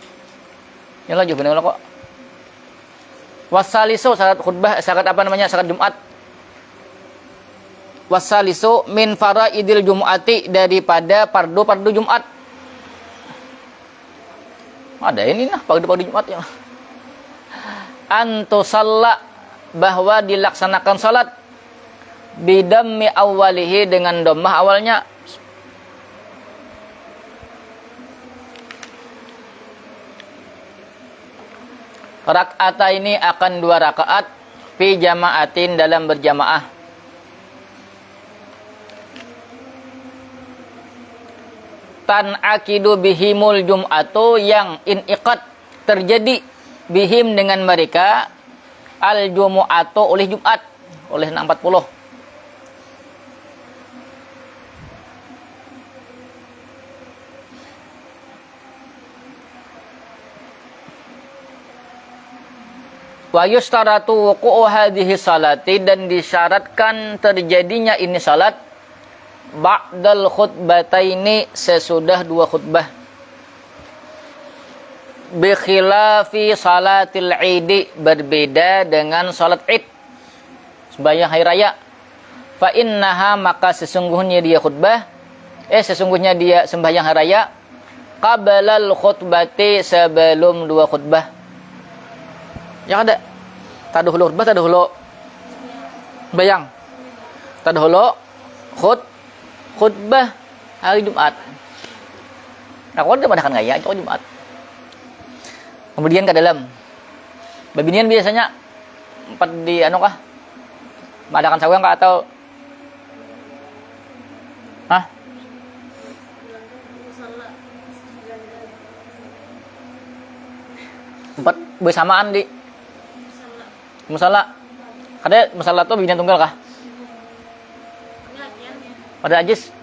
Ya lah ajuhnya lo kok. Wasalisu, syarat khutbah, syarat apa namanya? Syarat Jumat. Wasalisu min faraidil Jum'ati, daripada fardu Jumat. Ada ini nah fardu Jumat ya. Antusalla, bahwa dilaksanakan salat bidammi awalihi, dengan dhammah awalnya. Rak'ata ini akan 2 rakaat fi jama'atin dalam berjamaah. Tan akidu bihimul jum'atu yang iniqat terjadi bihim dengan mereka al jumu'atu oleh Jumat oleh 640. Wa yustaratu wuqu'u hadhihi salati dan disyaratkan terjadinya ini salat ba'dal khutbataini sesudah 2 khutbah. Bi khilafi salatil Id berbeda dengan salat Id sembahyang hari raya. Fa innaha maka sesungguhnya dia sesungguhnya dia sembahyang hari raya qablal khutbati sebelum 2 khutbah. Yang ada tadahulu khutbah, tadahulu bayang, tadahulu khutbah hari Jumat. Nah, kalau dia madakan gaya itu Jumat. Kemudian ke dalam babinian biasanya 4 di anu kah? Madakan sawang kah atau empat bersamaan di musala. Kada musala tuh binian tunggal kah? Ada ajis.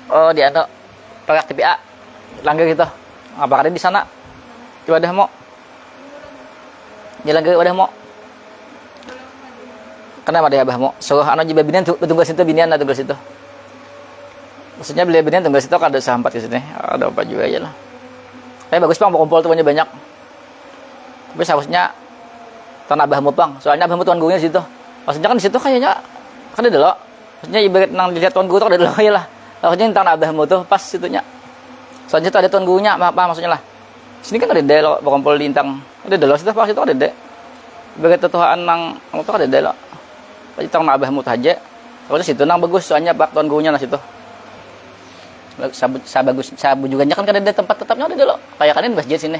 Oh, di anu pakai TPA. Langgar gitu. Apa kada di sana? Coba dah mau. Jalan ke wadah mau. Kenapa dia abah mau? So anu jiba binian tunggal situ binian tunggal situ. Maksudnya beli binian tunggal situ kada sampat di sini. Ada apa juga aja lah. Tapi bagus Bang, kumpul tuh banyak. Tapi seharusnya tanah abahmu Bang, soalnya abahmu tuan gurunya situ. Maksudnya kan di situ kayaknya kan ada dulu. Maksudnya ibarat nang dilihat tuan guru tuh ada dulu ya lah. Maksudnya tanah abahmu tuh pas situnya. Soalnya itu ada tuan gurunya, apa maksudnya lah. Sini kan ada delo kumpul di intang. Ada dulu situ pas itu ada dek. Ibarat tuhan nang tuh ada delo. Pas itu tanah abahmu tuh aja. Kalau situ nang bagus soalnya Pak tuan gurunya lah situ. Sabu juga kan ada tempat tetapnya ada dulu. Kayak kan ini masjid sini.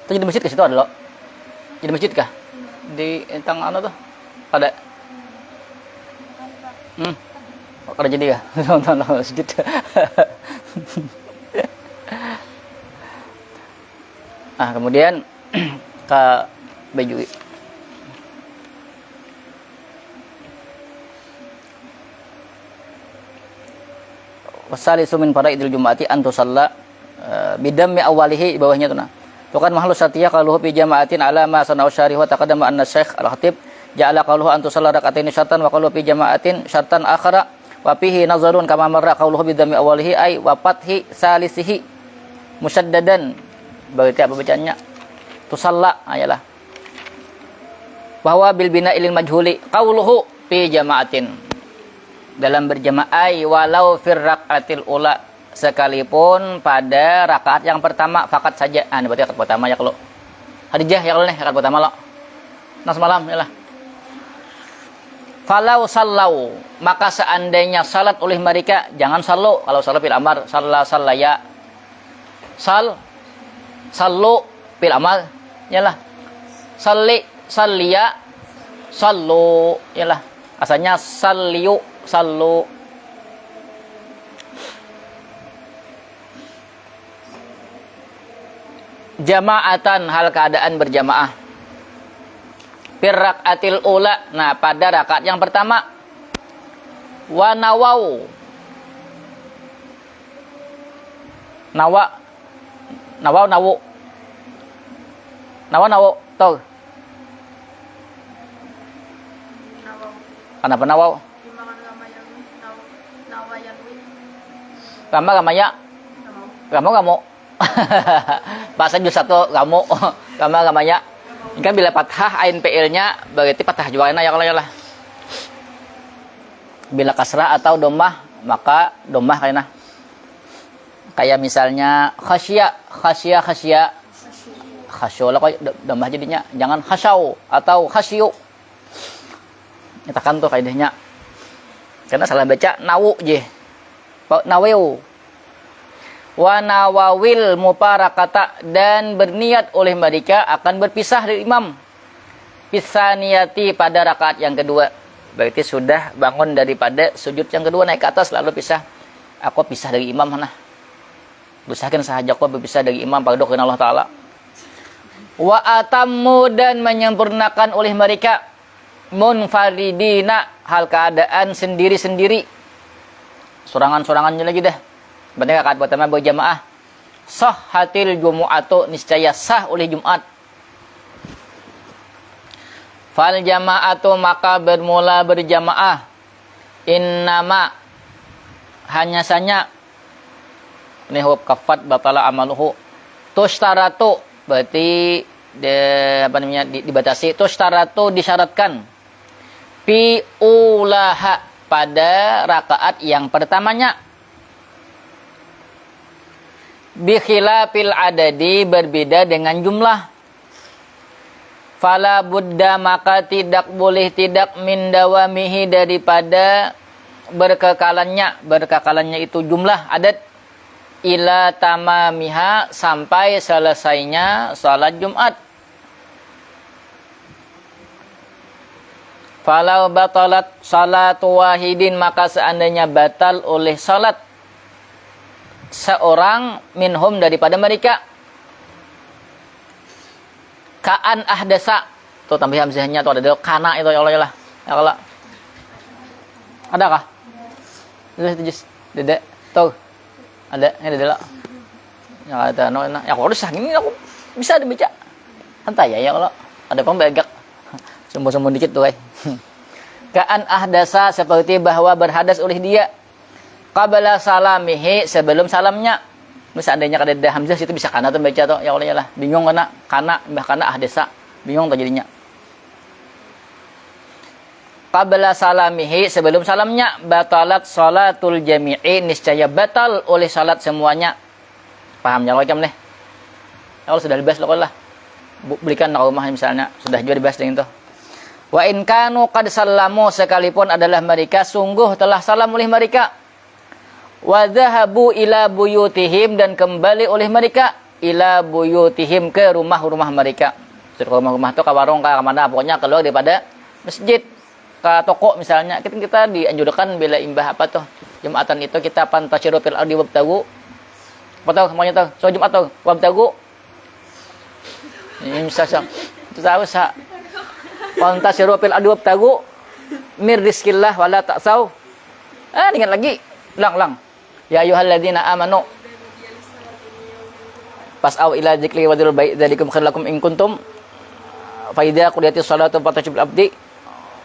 Itu jadi masjid ke situ ada loh. Jadi masjid kah? Di entang anu tuh. Ada. Ada jadi kah? Nonton masjid. Kemudian ke baju. Wasalisu min faraidil jumu'ati an tusalla bidammi awalihi bawahnya tuh nah. Tukan mahlu satya qaluhu fi jama'atin ala ma sanau syarih wa taqaddama anna Syekh Al-Khatib ja'ala qaluhu an tusalla rak'ataini syartan wa qaluhu fi jama'atin syartan akhara wa fihi nazarun kama marra qaluhu bidammi awalihi ay wa fathi salisihi musyaddadan. Berarti apa bacaannya? Tusalla ayalah. Bahwa bil bina'il majhuli qauluhu fi jama'atin dalam berjamaah walau fir rak'atil ula sekalipun pada rakaat yang pertama fakat saja. Berarti rakaat pertama ya kalau Hadijah ya kalau nih rakaat pertama lo. Nah semalam ya lah. Falau sallau maka seandainya salat oleh mereka jangan sallu kalau salat fil amar sallaya sallu fil amar ya lah. Salliya sallu ya lah. Asalnya salliyu sallu. Jama'atan hal keadaan berjamaah. Fir rak'atil ula. Nah, pada rakaat yang pertama. Wa nawau. Nawu. Tahu? Kenapa nawau? Kamu. Bahasa juz 1 kamu gamanya. Ini kan bila fathah ain PL-nya berarti fathah juga ya kalau lah. Bila kasrah atau dhammah maka dhammah kayaknya. Kayak misalnya khasya. Khasyu lah kok dhammah jadinya. Jangan khasyau atau khasyu. Kita kan tuh kaidahnya. Karena salah baca nawu je. Naweu. Wa nawawil muparakata, dan berniat oleh mereka akan berpisah dari imam. Pisaniyati, pada rakaat yang kedua. Berarti sudah bangun daripada sujud yang kedua, naik ke atas lalu pisah. Aku pisah dari imam mana? Usahakan sahaja aku berpisah dari imam pada doa Allah Ta'ala. Wa atammu, dan menyempurnakan oleh mereka, munfaridina, hal keadaan sendiri-sendiri. Sorangan-sorangannya lagi dah. Berarti rakaat pertama berjamaah. Sahhatil jumu'atu, niscaya sah oleh Jumat. Fal jama'atu, maka bermula berjamaah. Innama, hanya saja, ini huruf kafat batala amaluhu. Tustaratu, berarti dibatasi. Tustaratu, disyaratkan. Fi ulaha, pada rakaat yang pertamanya. Bi khilafil adadi, berbeda dengan jumlah. Fala budda, maka tidak boleh tidak min dawamihi, daripada berkekalannya itu jumlah adat, ila tamamiha, sampai selesainya salat Jumat. Falau batalat salatu wahidin, maka seandainya batal oleh salat seorang minhum, daripada mereka, kaan ahdasa, tuh tambah hamzahnya tuh ada kana itu, ya Allah ya Allah. Adakah? Dedek tuh ada ini dulu. Ya ada ya aku harus ini aku bisa dibaca. Santai ya Allah. Ada pembegak. Sombong-sombong dikit tuh, Kaan ahdasa, seperti bahwa berhadas oleh dia. Qabla salamihi, sebelum salamnya. Seandainya ada hamzah situ bisa kana tuh baca tuh, ya Allah ya Allah. Bingung kana mbah kana ahdasa. Bingung tuh jadinya. Qabla salamihi, sebelum salamnya, batalat salatul jami'i, niscaya batal oleh salat semuanya. Paham ya macam nih? Kalau sudah dibahas lo lah. Belikan ke rumah misalnya, sudah juga dibahas dengan itu. Wa in kanu qad sallamu, sekalipun adalah mereka sungguh telah salam oleh mereka. Wa dhahabu ila buyutihim, dan kembali oleh mereka ila buyutihim, ke rumah-rumah mereka. Ke rumah-rumah itu ke warung, ke mana, pokoknya keluar daripada masjid, ke toko misalnya. Kita dianjurkan bila imbah apa tuh Jumatan itu kita pantasyiru fil ardi wabtagu. Apa tahu semuanya tahu? So Jumat tahu wabtagu. Ini misalnya itu tahu sa pantasyiru fil ardi wabtagu mir rizqillah wala ta'sau. Ingat lagi. Lang. Ya ayyuhalladzina amanu fas'au ila dzikri wa dzirul bait dzalikum khairul lakum in kuntum fa idza qudiyatis shalatu fatashbil abdi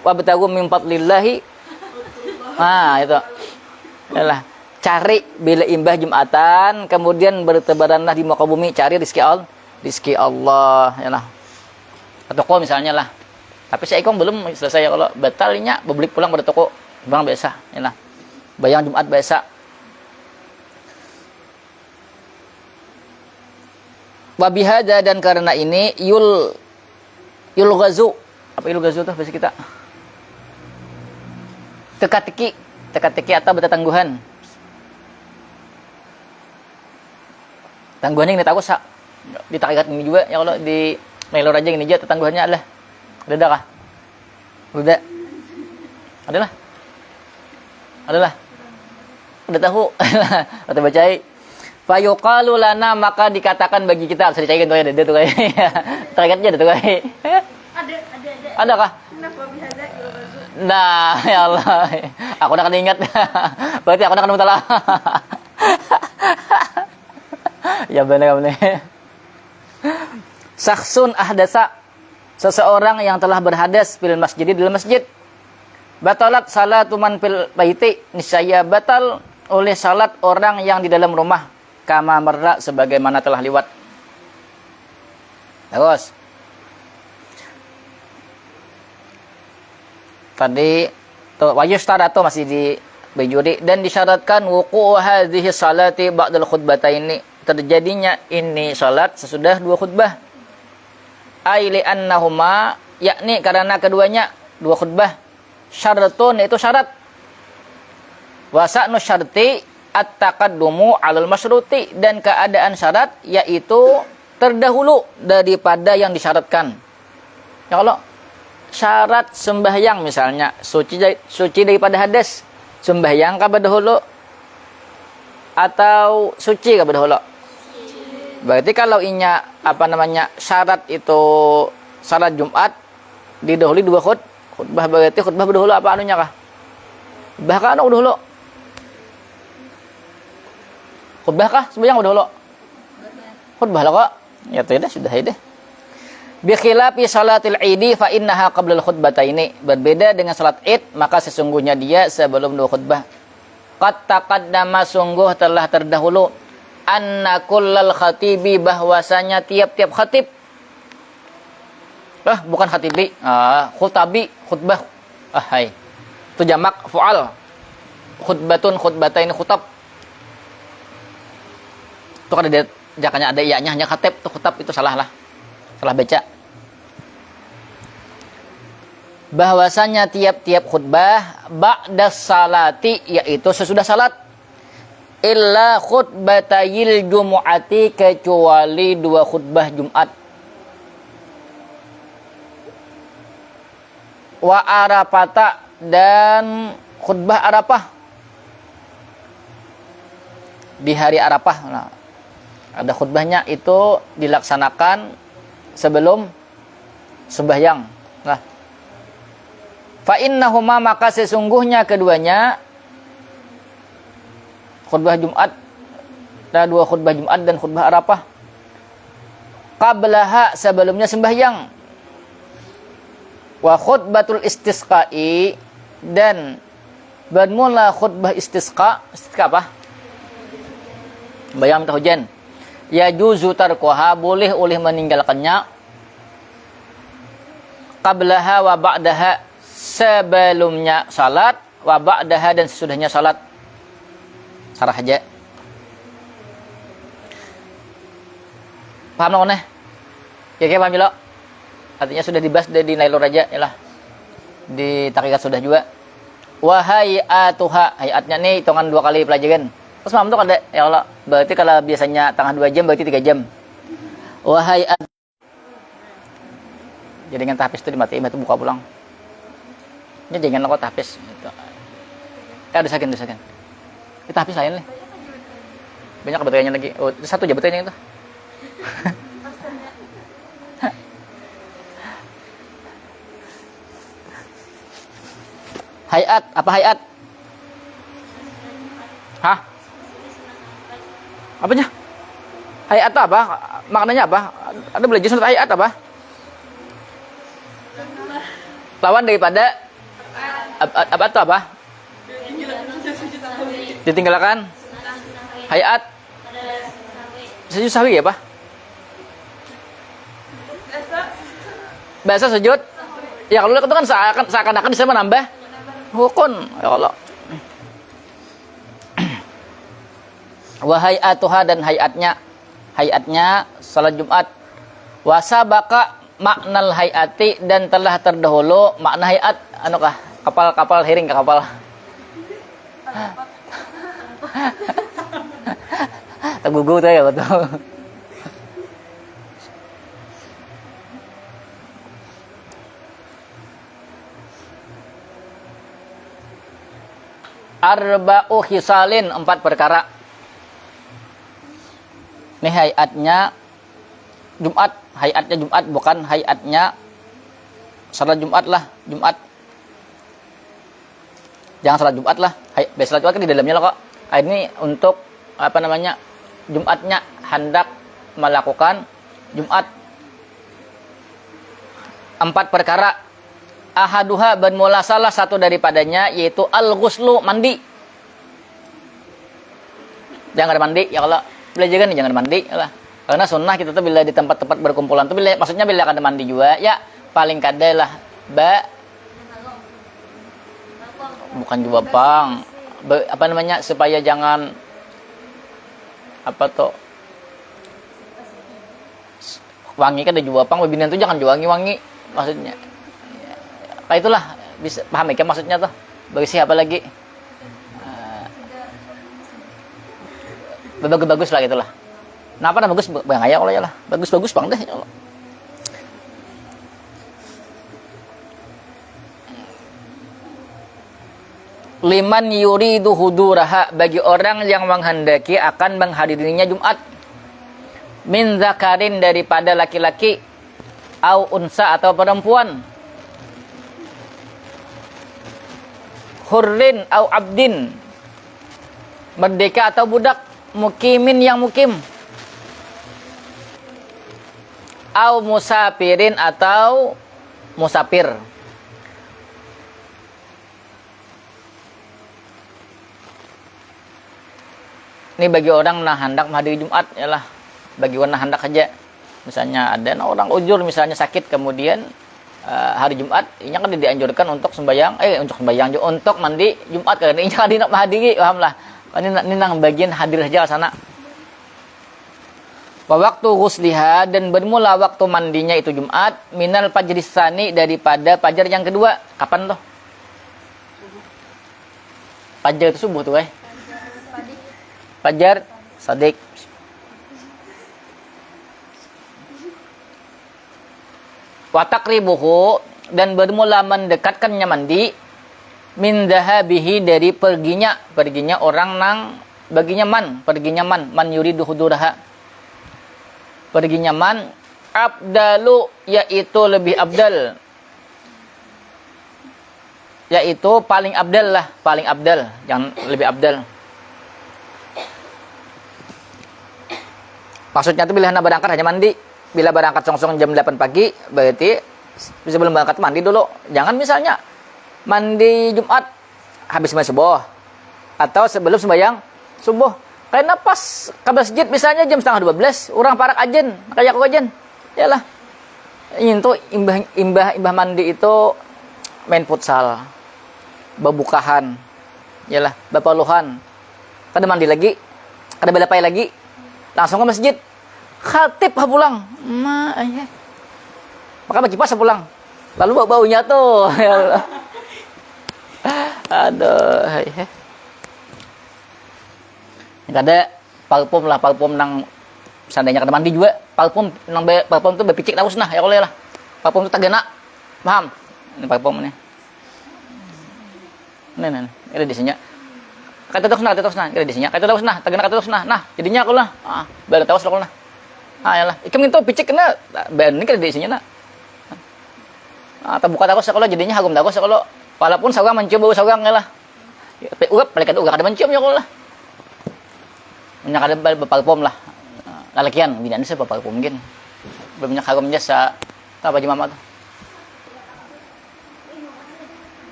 wabtagu min fadlillahi. Itu. Yalah, cari bila imbah Jumatan, kemudian bertebaranlah di muka bumi, cari rizki Allah, yalah. Toko misalnya lah. Tapi saya belum selesai, kalau batalnya beli pulang pada toko, bang biasa, yalah. Bayang Jumat biasa. Wabihada, dan karena ini yul gazu. Apa yul gazu tuh bahasa kita? Teka-teki atau bertetangguhan. Tangguhannya ini tahu sak. Ditakikat ini juga ya, kalau di Melor aja ini aja tetangguhannya adalah. Ada kah? Adalah. Udah tahu. Atau bacai. Fayuqalu lana, maka dikatakan bagi kita, harus dicaikin tuh ya, tuh kayak. Terikatnya ada tuh kayak. Ada kah? Nah, ya Allah. Aku udah akan ingat. Berarti aku udah akan minta lah. Ya benar. Sakhsun ahdasa, seseorang yang telah berhadas fil masjid, di dalam masjid. Batalat salatu man fil baiti, niscaya batal oleh salat orang yang di dalam rumah. Kama marra, sebagaimana telah lewat. Terus tadi wayustaratu, masih di bejuri, dan disyaratkan wuqu'u hadhihi salati ba'dal khutbataini, terjadinya ini salat sesudah dua khutbah. Aili annahuma, yakni karena keduanya dua khutbah. Syaratun, itu syarat. Wa sa'nu syarti at-taqaddumu 'alal masyruti, dan keadaan syarat yaitu terdahulu daripada yang disyaratkan. Ya, kalau syarat sembahyang misalnya suci daripada hadas, sembahyang kah dahulu atau suci kah dahulu? Berarti kalau inya syarat itu salat Jumat didahului 2 khutbah, berarti khutbah dahulu apa anunya kah? Bahkan anu dahulu. Khutbah kah sembahyang dahulu? Khutbah lah kok. Ya sudah deh. Bi khilafi salatil Idi fa innaha qabla al-khutbataini. Berbeda dengan salat Id, maka sesungguhnya dia sebelum 2 khutbah. Qad taqaddama, sungguh telah terdahulu, anna kullal khatibi, bahwasanya tiap-tiap khatib. Bukan khatibi, khutabi, khutbah. Hai. Itu jamak fu'al. Khutbatun, khutbatain, khutab. Itu kan ada jakanya ada iya-nya, hanya khatib, itu khutab, itu salah baca. Bahwasanya tiap-tiap khutbah ba'da salati, yaitu sesudah salat, illa khutbatayil jumu'ati, kecuali 2 khutbah Jumat, wa arafata, dan khutbah Arafah di hari Arafah. Nah, ada khutbahnya itu dilaksanakan sebelum sembahyang. Nah, fa innahuma, maka sesungguhnya keduanya, khutbah Jumat, ada 2 khutbah Jumat dan khutbah Arafah, qablaha, sebelumnya sembahyang, wa khutbatul istisqa'i, dan bermula khutbah istisqa. Istisqa apa? Bayang minta hujan. Ya juzu tarkuha, boleh oleh meninggalkannya, qablaha wa ba'daha, sebelumnya salat, wa ba'daha, dan sesudahnya salat. Sarah aja. Paham nggak? Ya paham juga. Artinya sudah dibahas di Nailur Raja, yalah. Di Taqiqat sudah juga. Wa hayatuha, hayatnya nih hitungan 2 kali pelajaran. Terus paham tuh ada, ya Allah. Berarti kalau biasanya tengah 2 jam, berarti 3 jam. Wa hayat. Jadi dengan tahfiz itu dimatiin, itu buka pulang. Ini jangan kok tahfiz itu. Desakan. Kita tahfiz lain nih. Banyak baterainya lagi. Oh, 1 aja baterainya itu. Hayat, apa hayat? Hah? Apanya? Hayat apa? Maknanya apa? Ada belajar tentang hayat apa? Lawan daripada apa itu apa? Ditinggalkan. Hayat. Sujud sahwi ya, Pak? Bahasa sujud. Ya kalau itu kan seakan-akan bisa menambah rukun. Ya Allah. Wa hayatuha, dan hayatnya salat Jumat. Wa sabaqa maknal hayati, dan telah terdahulu makna hayat. Anukah? Kapal hiring ke kapal. Tegugu tuh ya betul. Arba'u khisalin, 4 perkara. Ini hayatnya Jumat, hayatnya Jumat, bukan hayatnya salat Jumat lah, Jumat. Jangan salat Jumat lah. Biasa salat Jumat kan di dalamnya lah kok. Ini untuk Jumatnya hendak melakukan Jumat. 4 perkara. Ahaduha, bermula salah satu daripadanya, yaitu al-ghuslu, mandi. Jangan ada mandi, ya kalau belajar kan jangan mandi lah. Karena sunnah kita tuh bila di tempat-tempat berkumpulan tuh maksudnya bila ada mandi juga, ya paling kada lah bukan juga pang. Supaya jangan wangi kan ada juga pang, bebinan tuh jangan wangi maksudnya. Kayak itulah, bisa paham ya maksudnya tuh. Bagi siapa lagi? bagus-bagus lah gitulah. Kenapa nah bagus bang ayah kalau ya lah. Bagus-bagus bang deh ya Allah. Liman yuridu huduraha, bagi orang yang menghendaki akan menghadirinya Jumat. Min zakarin, daripada laki-laki, au unsa, atau perempuan. Hurrin au abdin, merdeka atau budak. Mukimin, yang mukim. Au musafirin, atau musafir. Ini bagi orang nah hendak menghadiri Jumat, yalah. Bagi orang nah hendak aja. Misalnya ada orang ujur misalnya sakit, kemudian hari Jumat, ini kan dianjurkan untuk sembahyang, untuk mandi Jumat, karena ini kan nak menghadiri, paham lah. Ini nang bagian hadir aja sana. Waktu ghusliha, dan bermula waktu mandinya itu Jumat, minal fajris tsani, daripada fajar yang kedua. Kapan tuh? Fajar itu subuh tuh, Fajar Sadik. Watakribuhu, dan bermula mendekatkannya mandi, min dahabihi, dari perginya orang nang baginya man yuridu huduraha, perginya man, abdalu, yaitu lebih abdal, yaitu paling abdal, yang lebih abdal. Maksudnya itu bila hendak berangkat hanya mandi. Bila berangkat songsong jam 8 pagi, berarti sebelum berangkat mandi dulu. Jangan misalnya mandi Jumat habis sembahyang subuh, atau sebelum sembahyang subuh. Karena pas ke masjid misalnya jam 11:30, orang parak ajen, kayak aku ajen. Yalah. Ini tuh imbah mandi itu main futsal, babukahan, yalah, bapaluhan. Kada mandi lagi, kada balapai lagi. Langsung ke masjid. Khatib pulang. Maka berkipas pulang. Lalu bau-baunya tuh. Aduh. Kada parfum nang seandainya kada mandi juga. Parfum tuh berpicik terus nah, ya boleh lah. Parfum tuh tagana. Paham? Ini parfum ini. Nih. Ada di sini. Kata terus nah, kira di sini. Kata terus nah, tagana kata terus nah. Nah, jadinya aku lah. Baru tahu aku lah. Yalah. Ikam itu picik kena ben ini kira di sini nah. Atau buka terus kalau jadinya harum terus kalau walaupun seorang mencium bau seorang lah. Urap balik kada mencium ya kalau lah. Minyak kada parfum lah. Lalakian bidan saya parfum mungkin. Banyak harum jasa apa baju mama tuh.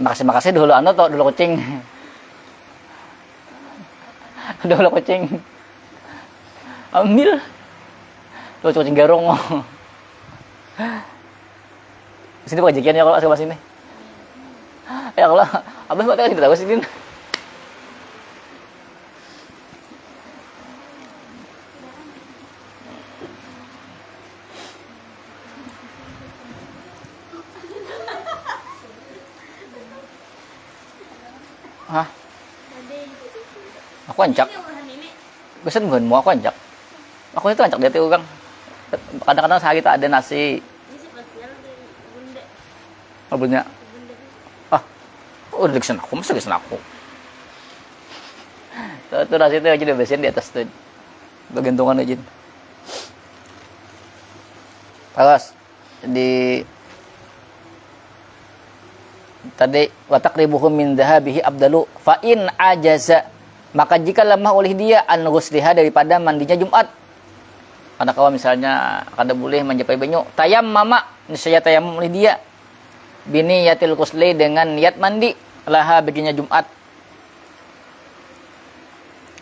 Makasih dulu dulu kucing. Dulu kucing. Ambil. Tuh kucing garong. Sini pakai jekian ya kalau asal sini. Ya kalau abah enggak tahu kita tahu sini. Hah? Aku ancak. Besen bukan mau aku ancak. Aku itu ancak dia tuh orang. Kadang-kadang sehari kita ada nasi. Oh punya. Udah dikesen aku, masa dikesen aku. Tuh nasi itu aja udah besen di atas tuh. Bagantungan aja. Terus di tadi watakribuhum min dhahabihi abdalu fa in ajaza, maka jika lemah oleh dia an ghusliha, daripada mandinya Jumat. Karena kalau misalnya kada boleh menjapai banyu, tayammama, niscaya tayammum oleh dia. Bini yatil ghusli, dengan niat mandi laha baginya Jumat.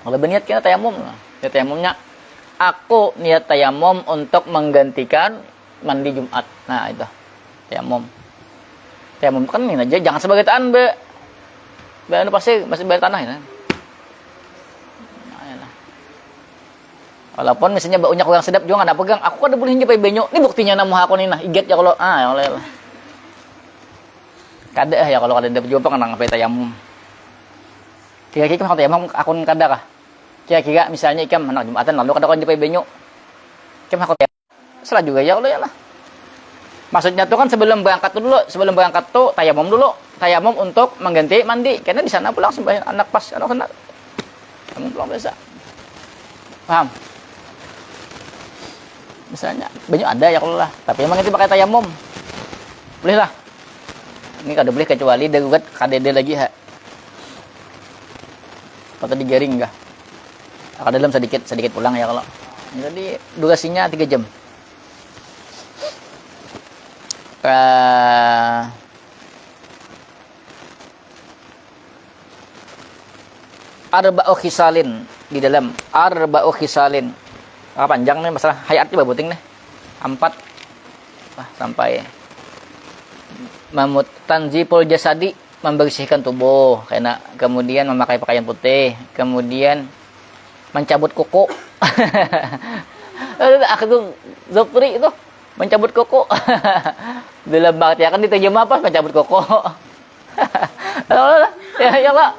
Kalau berniat kena tayammum, ya tayammumnya aku niat tayammum untuk menggantikan mandi Jumat. Nah, itu tayammum. Tayammum kan ini aja, jangan sebagai taan be. Be pasti masih bayar tanah ya. Walaupun misalnya baunya kurang sedap juga nggak pegang. Aku kan boleh nyepai banyu. Ini buktinya namu aku nih nah. Iget ya kalau ya oleh. Kada ya kalau kada dapat juga kan ngapai tayamum. Kira-kira kalau tayamum akun kada kah? Kira-kira misalnya ikam anak Jumatan lalu kada di benyo. Ikam hakot salah juga ya Allah ya lah. Maksudnya tuh kan sebelum berangkat tuh tayamum dulu. Tayamum untuk mengganti mandi. Karena di sana pulang sembahyang anak pas anak kena. Kamu pulang biasa. Paham? Misalnya banyak ada ya kalau lah. Tapi emang itu pakai tayamum. Boleh lah. Ini kada boleh kecuali dagugat kadede lagi ha. Atau digaring enggak? Kada dalam sedikit pulang ya kalau. Jadi durasinya 3 jam. Arba'u khisalin di dalam arba'u khisalin. Panjang nih masalah hayatnya babuting nih. 4 sampai tanziful jasadi, membersihkan tubuh, karena kemudian memakai pakaian putih, kemudian mencabut kuku. Aku Zopri itu mencabut kuku. Dalam banget ya kan diterjemah apa mencabut kuku. Ya Pak.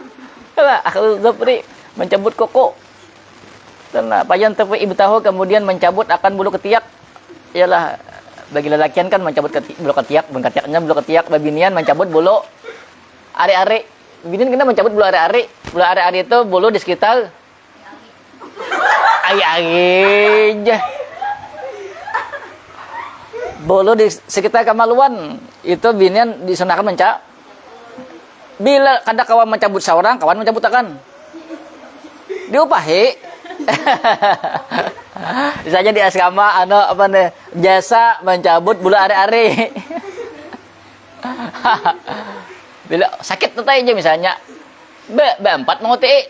Aku Zopri mencabut kuku. Karena payan tepi ibu tahu kemudian mencabut akan bulu ketiak. Iyalah bagi lelakian kan mencabut bulu ketiak, bukan ketiaknya bulu ketiak, babinian mencabut bulu ari-ari. Babinian kena mencabut bulu ari-ari. Bulu ari-ari itu bulu di sekitar aja. Bulu di sekitar kemaluan itu binian disunahkan mencabut. Bila kada kawan mencabut seorang, kawan mencabut akan diupahi. Misalnya di asrama jasa mencabut bulu ari-ari. Bila sakit tuh aja misalnya B4 menguti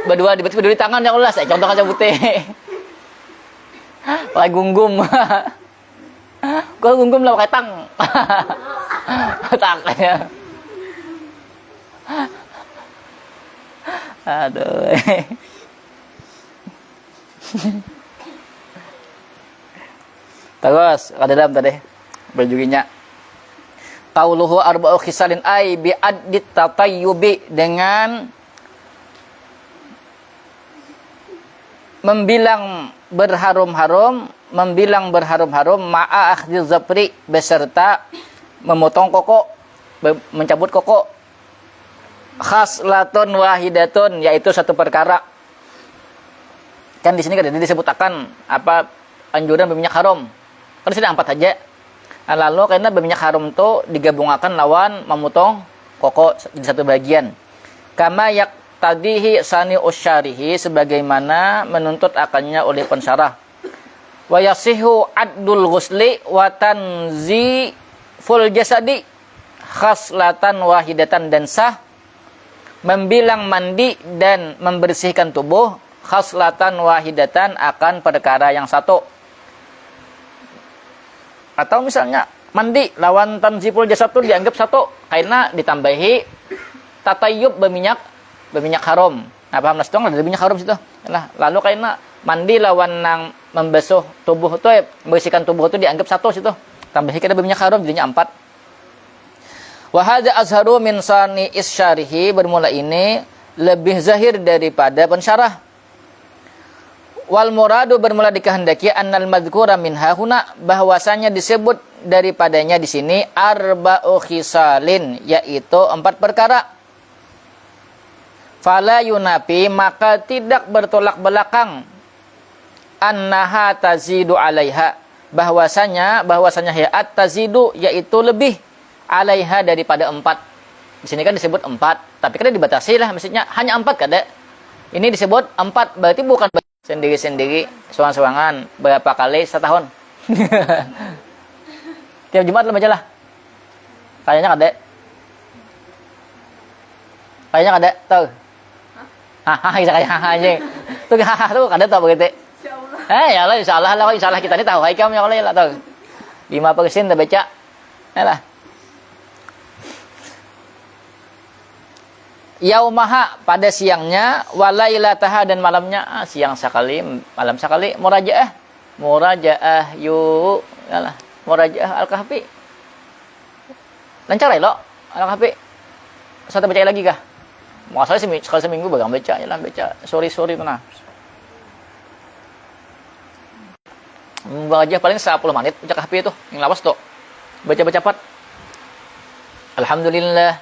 berdua di tangan yang ulas contoh kan cabutnya. Pakai gunggum. Gua gunggum lah pakai tang. Taknya. Aduh. Terus ada dalam tadi berjuginya qauluhu arba'u khisalin ay bi addit tatayyubi, dengan membilang berharum-harum ma'a akhdhi zapri, beserta memotong koko, mencabut koko. Khaslatun wahidatun, yaitu satu perkara. Kan di sini kan disebutkan apa anjuran berminyak haram. Kan sudah 4 aja. Nah, lalu karena berminyak haram itu digabungkan lawan memotong koko di satu bagian. Kama yaqtadihi sani usyarihi, sebagaimana menuntut akannya oleh pensyarah. Wa yasihu addul ghusli wa tanzi ful jasadi khaslatan wahidatan, dan sah membilang mandi dan membersihkan tubuh khaslatan wahidatan, akan perkara yang satu. Atau misalnya mandi lawan tanziful jasad itu dianggap satu karena ditambahi tatayyub berminyak haram. Nah, paham nas dong, ada minyak haram situ. Nah, lalu karena mandi lawan nang membasuh tubuh itu, membersihkan tubuh itu dianggap satu situ. Tambahi kada berminyak haram jadinya 4. Wa hadza azharu min sani isyarihi, bermula ini lebih zahir daripada pensyarah. Wal muradu, bermula dikehendaki annal madhkura min hahuna, bahwasanya disebut daripadanya di sini arba'u khisalin, yaitu 4 perkara. Fala yunafi, maka tidak bertolak belakang, annaha tazidu alaiha, bahwasanya hayat tazidu, yaitu lebih, alaiha daripada 4. Di sini kan disebut 4, tapi kan dibatasi lah, maksudnya hanya 4 kada. Ini disebut 4, berarti bukan sendiri-sendiri, seorang-seorangan, berapa kali setahun. Tiap Jumat lah baca lah. Kayaknya kada. Tahu. Bisa kayak aja. Tuh kada tahu begitu. Ya Allah, insyaallah lah, insyaallah kita ini tahu hai kamu ya Allah ya tahu. 5% dah baca. Yalah. Yaumaha, pada siangnya, walailataha, dan malamnya. Siang sekali, malam sekali. Murajaah yuk. Yalah, murajaah Al-Kahfi. Lancar ya lo Al-Kahfi. Satu baca lagi kah? Masalah sekali seminggu bagang baca, yalah baca. Sorry tenang. Baca paling 10 menit baca kahfi itu. Yang lawas tuh. Baca cepat. Alhamdulillah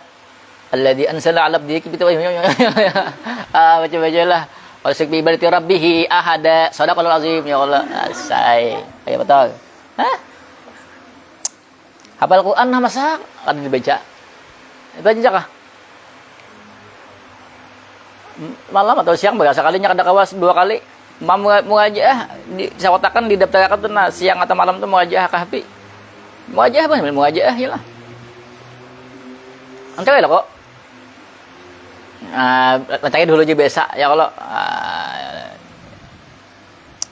alladzi anzala 'ala abdihi kitab. Baca-bacalah. Wasik bi ibadati rabbih ahada. Shadaqallahul azim ya Allah. Asai. Ayo betul. Hah? Hafal Quran masa ada dibaca. Baca kah? Malam atau siang berasa kalinya kada kawas 2 kali. Muajaah disawatakan didaftarkan tuh siang atau malam tuh muajaah kahfi. Muajaah apa? Muajaah iyalah. Angkat lah kok. Letaknya dulu aja biasa ya kalau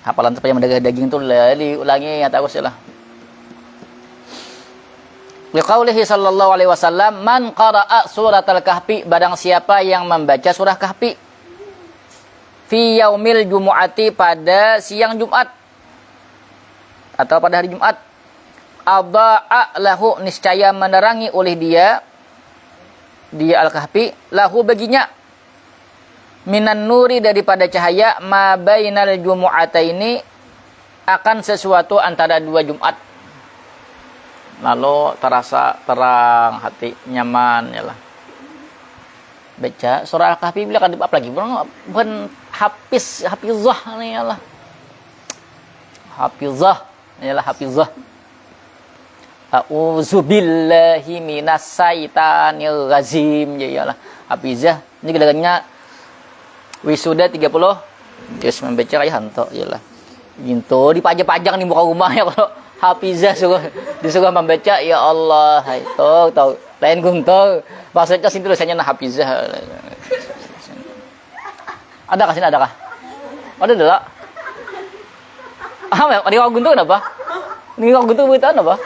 hafalan supaya mendagang daging tuh diulangi ya terus ya lah. Liqaulihi sallallahu alaihi wasallam, man qara'a suratal kahfi, barang siapa yang membaca surah kahfi fi yaumil jumu'ati, pada siang Jumat atau pada hari Jumat, adha'a lahu, niscaya menerangi oleh dia al-kahfi, lahu baginya, minan nuri, daripada cahaya, ma bainal jumu'ataini, akan sesuatu antara 2 Jumat. Lalu terasa terang hati, nyaman ya lah. Baca surah Al-Kahfi bila kan apalagi bukan hafizah nih ya lah. Hafizah ya lah, hafizah. A'udzubillahi minas syaitanir rajim ya lah. Hafizah ini kadang-kadangnya wisuda 30 terus membaca kayak hanto ya lah. Gitu dipajang-pajang di muka rumah ya kalau hafizah disuruh membaca ya Allah itu tahu lain guntur maksudnya sini tulisannya hafizah. Ada kah sini, ada kah? Ada enggak? Ini kau guntur kenapa? Ini kau guntur berita apa?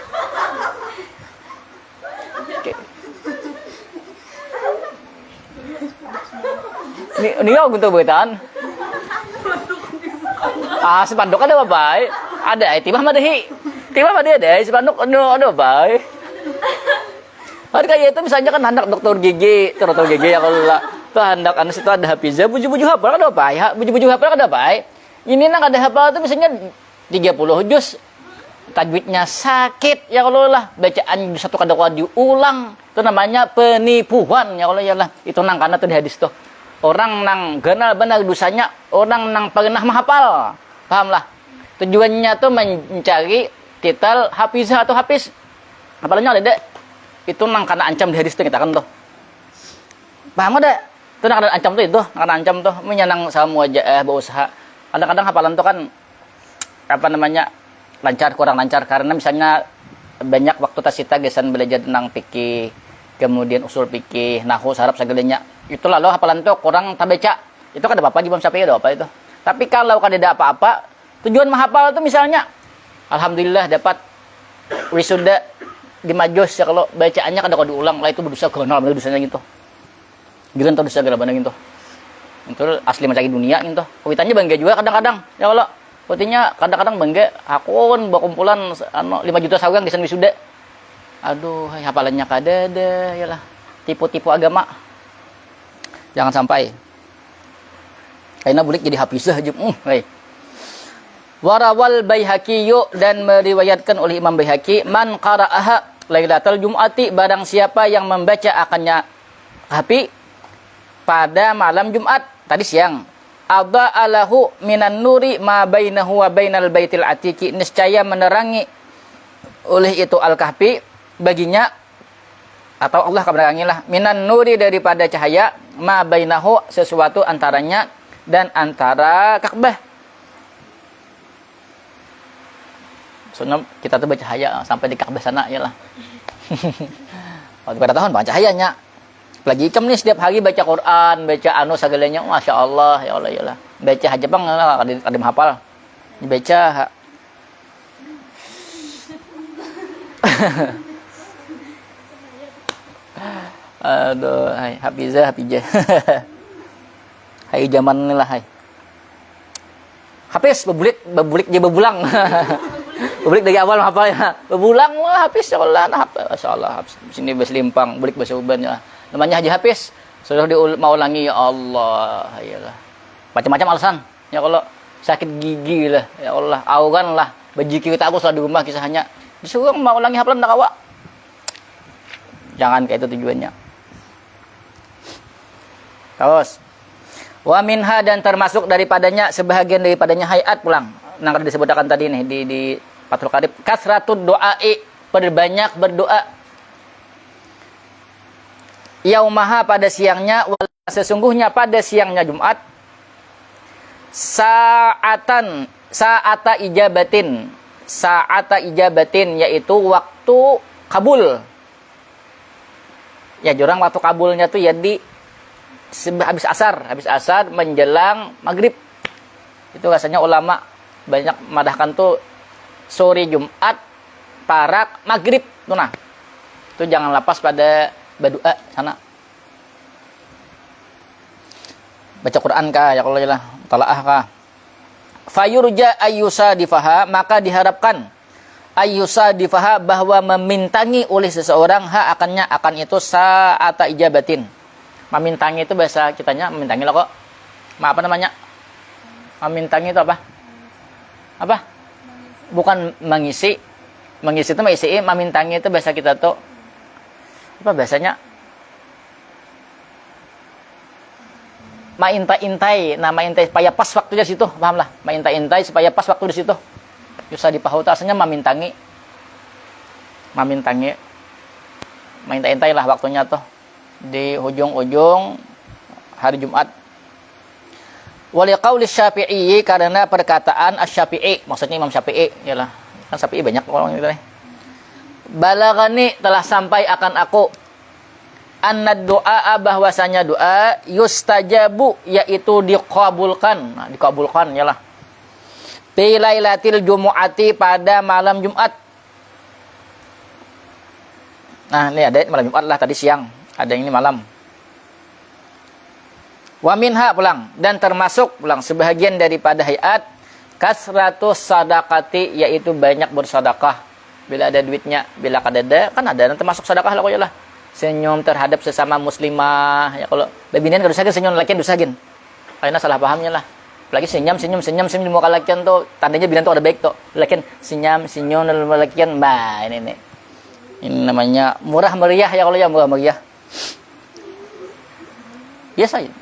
Ini kau guntur berita. Sepanduk ada apa? Ada, timah madahi. Timah madahi ada, sepanduk ada apa? Kan kayak itu misalnya kan hendak dokter gigi ya kalau lah. Tuh hendak anak situ ada hafizah, buju-buju hafal ada apa? Ya, buju-buju hafal ada apa? Ini nang ada hafal itu misalnya 30 juz. Tajwidnya sakit ya kalau lah, bacaan satu kada kuat diulang. Itu namanya penipuan ya kalau ya lah. Itu nang kana tuh di hadis tuh. Orang nang kenal benar dosanya, orang nang pernah menghafal. Paham lah. Tujuannya tuh mencari titel hafizah atau hafiz. Apalanya ada dek. Itu nang kana ancam di hadis tuh kita kan tuh. Paham ada? Itu nang kana ancam tuh itu, kana ancam tuh menyenang sama wajah berusaha. Kadang-kadang hafalan tuh kan apa namanya? Lancar kurang lancar karena misalnya banyak waktu tasita gesan belajar tentang fikih, kemudian usul fikih, nahwu, saraf segalanya. Itu lalu hafalan tuh kurang tabaca. Itu kan ada apa-apa di Imam Syafi'i ada apa itu. Tapi kalau kan ada apa-apa, tujuan menghafal itu misalnya alhamdulillah dapat wisuda di majus ya kalau bacaannya kada diulang lah itu berdosa kenal benar dosanya gitu. Giran tahu dosa gara gitu. Itu asli mencari dunia gitu. Kuitannya bangga juga kadang-kadang ya kalau Putinya kadang-kadang bangga, aku kan berkumpulan 5 juta saweang di wisuda. Aduh, hafalannya kadada, yalah. Tipu-tipu agama. Jangan sampai. Karena bulik jadi hafizah aja. Warawal Baihaqi dan meriwayatkan oleh Imam Baihaqi, man qara'aha lailatal jum'ati, barang siapa yang membaca akannya kahfi pada malam Jumat, tadi siang. Adha'alahu minan nuri ma bainahu wa bainal baitil atiqi, niscaya menerangi oleh itu al-kahfi baginya, atau Allah menerangilah minan nuri daripada cahaya, ma bainahu sesuatu antaranya dan antara Ka'bah. Soalnya kita tuh baca cahaya sampai di Ka'bah sana ya lah. Pada tahun baca cahayanya. Lagi ikam nih setiap hari baca Quran, baca segalanya, Masya Allah, ya Allah, ya Allah. Baca aja bang, ada menghafal. Dibaca. Aduh, hai, hafizah. Hai zaman ini lah, hai. Hafiz, bebulik dia bebulang. Bebulik dari awal menghafalnya. Bebulang, wah hafiz, ya Allah, Masya Allah. Sini bahasa Limpang, bulik bahasa Uban ya. Namanya Haji Hafiz, sudah mau ulangi ya Allah, ya Allah. Macam-macam alasan. Ya Allah, sakit gigi lah, ya Allah, auran lah, Bejiki kita aku selalu di rumah kisahnya. Disuruh mau ulangi hafalan nak awak. Jangan kayak itu tujuannya. Terus wa minha dan termasuk daripadanya sebahagian daripadanya hayat pulang. Yang disebutkan tadi nih di Fathul Qarib, kasratud doai, perbanyak berdoa. Yaumaha pada siangnya, sesungguhnya pada siangnya Jumat, sa'ata ijabatin yaitu waktu kabul. Ya jurang waktu kabulnya tuh ya di habis asar menjelang maghrib. Itu rasanya ulama banyak madahkan tuh sore Jumat parak maghrib tuh nah. Itu jangan lepas pada berdoa sana. Baca Quran kah ya kalau lah talaah kah. Fayurja ayyusa difaha, maka diharapkan ayyusa difaha bahwa memintangi oleh seseorang akan itu sa'ata ijabatin. Memintangi itu bahasa kitanya memintangi lah kok. Apa namanya? Memintangi itu apa? Apa? Bukan mengisi. Mengisi itu mengisi, memintangi itu bahasa kita tuh apa bahasanya? Maintai-intai, nama intai supaya pas waktunya situ, pahamlah. Maintai-intai supaya pas waktu di situ. Yusa dipahuta aslinya memintangi. Memintangi. Maintai-intai lah waktunya tuh di ujung-ujung hari Jumat. Wali qauli Syafi'i, karena perkataan Asy-Syafi'i, maksudnya Imam Syafi'i, yalah. Kan Syafi'i banyak orang gitu nih. Balagani telah sampai akan aku annad doa bahwasanya doa yustajabu yaitu dikabulkan. Nah, dikabulkan yalah. Fi lailatil jumu'ati pada malam Jumat. Nah, ini ada malam Jumat lah tadi siang, ada yang ini malam. Wa minha pulang dan termasuk pulang sebahagian daripada hayat kasratus sadaqati yaitu banyak bersedekah. Bila ada duitnya, bila kadada kan ada dan termasuk sedekah lah koyolah. Senyum terhadap sesama muslimah ya kalau babinian kada usahkeun senyum lakian usahkeun. Ayeuna salah pahamnya lah. Lagi senyum di muka lakian tuh tandanya binan tuh ada baik tuh. Lakian senyum dalam lakian bah ini. Ini namanya murah meriah ya kalau ya murah meriah. Biasa ya.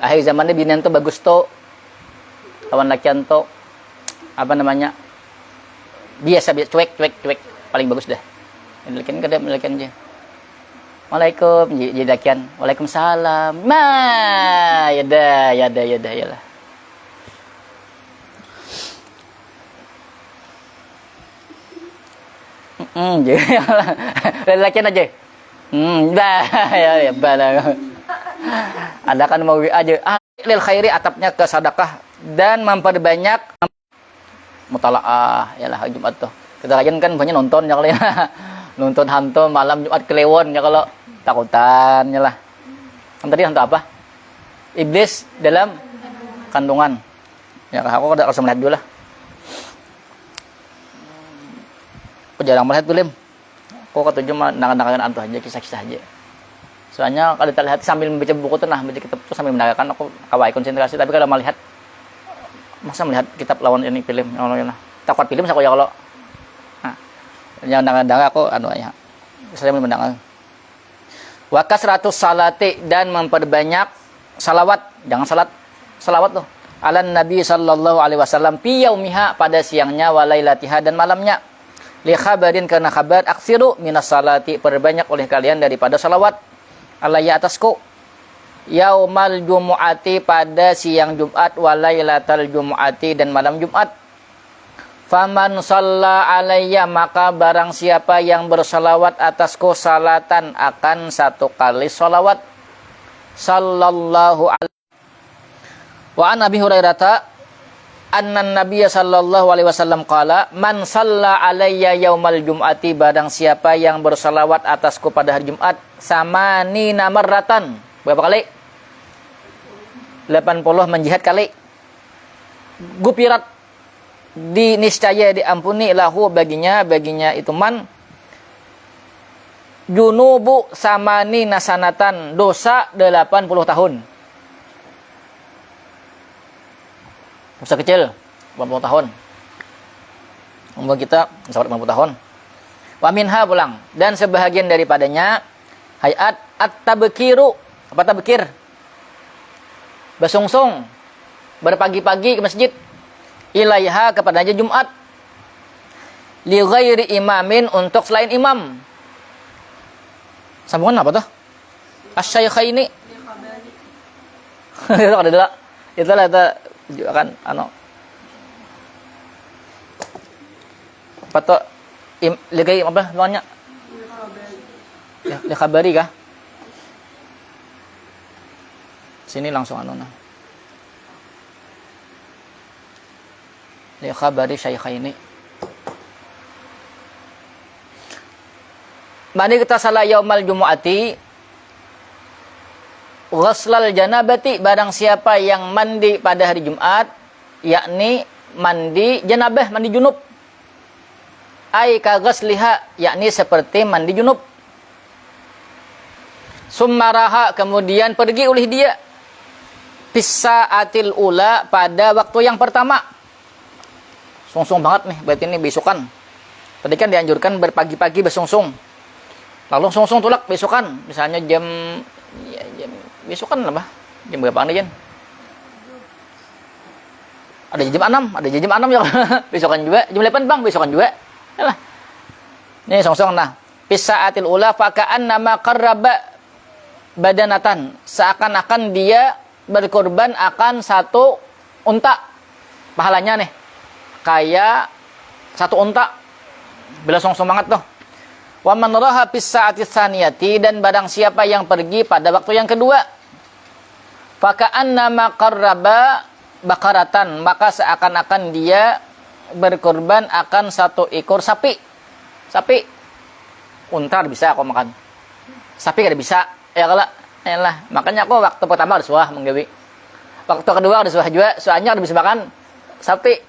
Akhir zamannya binan tuh bagus tuh. Kawan lakian tuh apa namanya? Biasa cuek paling bagus dah. Lakian kada lakian aja. Waalaikum jadi lakian. Waalaikumsalam. Ya dah. Lakian aja. Ya bala. Ada kan mau aja. Lil khairi atapnya ke sedekah dan memperbanyak mutalaah yalah Jumat tuh. Kita kan banyak nonton ya kali ya. Nonton hantu malam Jumat kelewon ya kalau takutan ya lah. Kan tadi hantu apa? Iblis dalam kandungan. Ya aku udah harus melihat dulu lah. Aku jarang melihat film. Aku ketujuh mendengarkan hantu aja kisah-kisah aja. Soalnya kalau kita lihat sambil membaca buku tuh nah baca kitab tuh sambil mendengarkan aku kawai konsentrasi tapi kalau melihat masa melihat kitab lawan ini film yang takut film aku ya kalau yang dengar aku ya saya mendengar wa kasratus salati dan memperbanyak salawat jangan salawat tuh ala nabi sallallahu alaihi wasallam fi yaumiha pada siangnya wa lailatiha dan malamnya li khabarin karena kabar aksiru minas salati perbanyak oleh kalian daripada salawat alayya atasku yaumal jumu'ati pada siang Jumat wa lailatal jumu'ati dan malam Jumat. Faman shalla alayya maka barang siapa yang bersalawat atasku salatan akan satu kali salawat sallallahu alaihi wa an Abi Hurairah annan nabiyya sallallahu alaihi wasallam qala man shalla alayya yaumal jum'ati barang siapa yang bersalawat atasku pada hari Jumat samanina marratan berapa kali 80 menjihad kali gupirat diniscaya diampuni lahu baginya itu man junubu samani nasanatan dosa 80 tahun dosa kecil 80 tahun. Umur kita sampai 80 tahun. Wa minha pulang, dan sebahagian daripadanya hayat at-tabkiru. Apa tabkir? Bersungsung, berpagi-pagi ke masjid, ilaiha kepadanya Jumat, li ghairi imamin, untuk selain imam. Sambungan apa tuh? Asy-syaikhaini. Itu ada dulu. Itulah itu akan apa tuh? Ligai apa namanya? Ya, li khabari kah? Sini langsung nah. Li khabari syaikhaini. Mani kita salah yaumal jumu'ati ghuslal janabati, barang siapa yang mandi pada hari Jumat, yakni mandi janabah, mandi junub. Ai ka ghusliha, yakni seperti mandi junub. Summaraha, kemudian pergi oleh dia pisaatil ula, pada waktu yang pertama. Sungsung banget nih, berarti ini besokan. Tadi kan dianjurkan berpagi-pagi bersungsung. Lalu sungsung tulak besokan, misalnya jam besokan lah, jam berapa nih Jan? Ada jam 6, ada jam 6 ya. Besokan juga, jam 8 Bang, besokan juga. Yalah. Nih sungsung nah. Pisaatil ula faka'an nama qarraba badanatan, seakan-akan dia berkorban akan satu unta. Pahalanya nih kayak satu unta. Bila sungsung banget tuh. Wa man raha fis sa'ati tsaniyati, dan barang siapa yang pergi pada waktu yang kedua, faka'annama qarraba bakaratan, maka seakan-akan dia berkorban akan satu ekor sapi. Sapi. Unta bisa kok makan. Sapi kada bisa. Ya kalau elah, makanya aku waktu pertama harus wah menggawi. Waktu kedua harus wah juga, soalnya harus bisa makan sapi.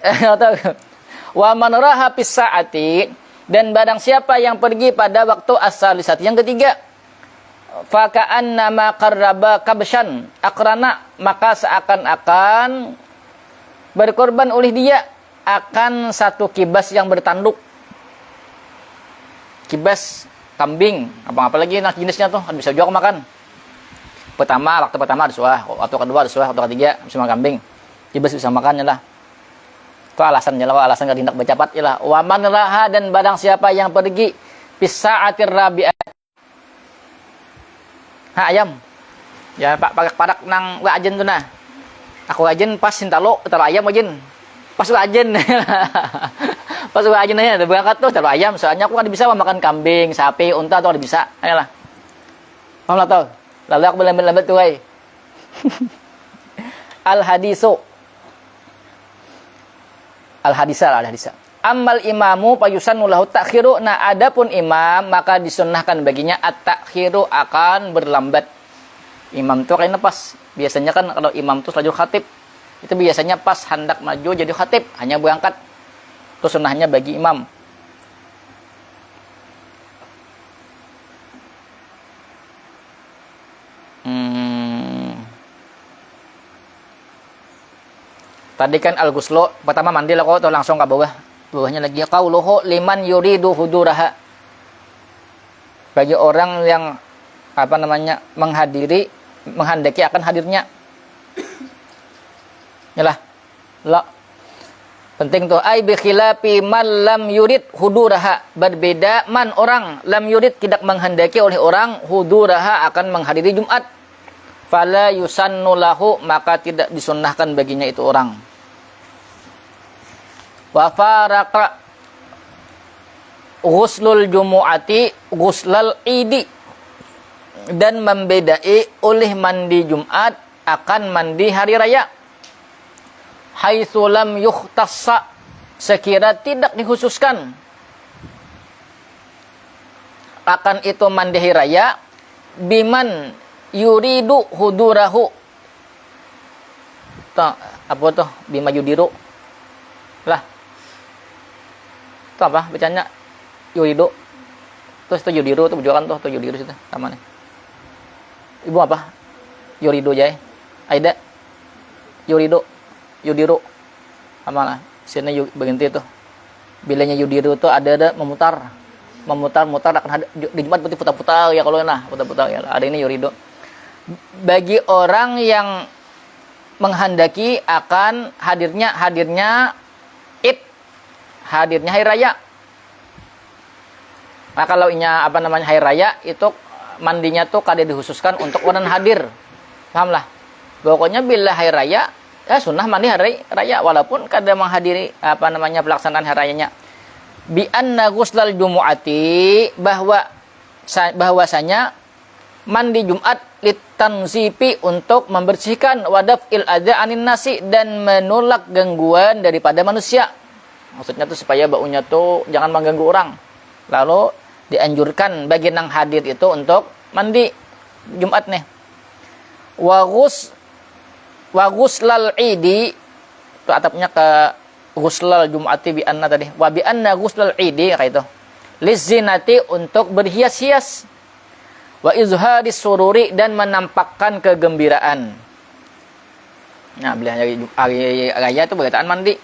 Wa man raha fis sa'ati, dan barang siapa yang pergi pada waktu as-salisati, yang ketiga, faka'annama qarraba kabshan akrana, maka seakan-akan berkorban oleh dia akan satu kibas yang bertanduk. Kibas kambing, apalagi nah jenisnya tuh bisa juga makan. Waktu pertama harus wah, waktu kedua harus wah, waktu ketiga bisa makan kambing. Kibas bisa makannya lah. Itu alasannya lah, alasan gak tindak bercapat ialah wa man raha, dan barang siapa yang pergi pisaatir rabi'ah. Ayam. Ya Pak padak nang wajen tuh nah. Aku wajen pas sintalo ayam wajen. Pas wajen. Pas wajen aja berangkat tuh taruh ayam, soalnya aku kan bisa makan kambing, sapi, unta tuh ada bisa. Ayolah. Paham lah tuh. Lalu aku lambat-lambat tuh ay. Al-hadisa. Ammal imamu payusannu lahu ta'khiru, nah adapun imam maka disunnahkan baginya at-ta'khiru, akan berlambat. Imam tuh kayaknya pas, biasanya kan kalau imam tuh selajur khatib, itu biasanya pas hendak maju jadi khatib, hanya berangkat. Itu sunnahnya bagi imam. Tadi kan al-ghuslu, pertama mandi lah kok, atau langsung ke bawah. Bawahnya lagi qauluhu liman yuridu huduraha. Bagi orang yang menghendaki akan hadirnya. Yalah. La. Penting tuh, ai bi khilafi man lam yurid huduraha, berbeda man orang lam yurid, tidak menghendaki oleh orang huduraha, akan menghadiri Jumat. Fala yusannu lahu, maka tidak disunnahkan baginya itu orang. Wa faraqa ghuslul jumu'ati ghuslal idi, dan membedai oleh mandi Jumat akan mandi hari raya. Haitsu lam yukhtassa, sekira tidak dikhususkan akan itu mandi hari raya biman yuridu hudurahu. Apa tuh bima yudiru lah, itu apa bacanya yuridu, terus itu yudiru, itu bujukan tuh yudiru situ sama nih. Ibu apa yuridu jay Aida yuridu yudiru sama lah Sini berhenti tuh. Bilanya yudiru tuh ada memutar akan di Jumat berarti putar-putar ya kalau putar-putar ya. Ada ini yurido. Bagi orang yang menghendaki akan hadirnya Id, hadirnya hari raya. Nah, kalau inya hari raya itu mandinya tuh kada dikhususkan untuk orang hadir. Paham lah. Pokoknya bila hari raya ya sunnah mandi hari raya walaupun kada menghadiri pelaksanaan hari rayanya. Bi anna ghuslal jumu'ati bahwasanya mandi Jumat litanzifi untuk membersihkan wadaf'il adza anin nasi dan menolak gangguan daripada manusia. Maksudnya tuh supaya baunya tuh jangan mengganggu orang. Lalu dianjurkan bagi yang hadir itu untuk mandi Jumat nih. Wa ghuslal idi itu atapnya ke ghuslal Jum'ati bi anna tadi. Wa bi anna ghuslal idi kayak itu. Lizinati untuk berhias-hias. Wa izharis sururi dan menampakkan kegembiraan. Nah, bila hari raya itu berkaitan mandi.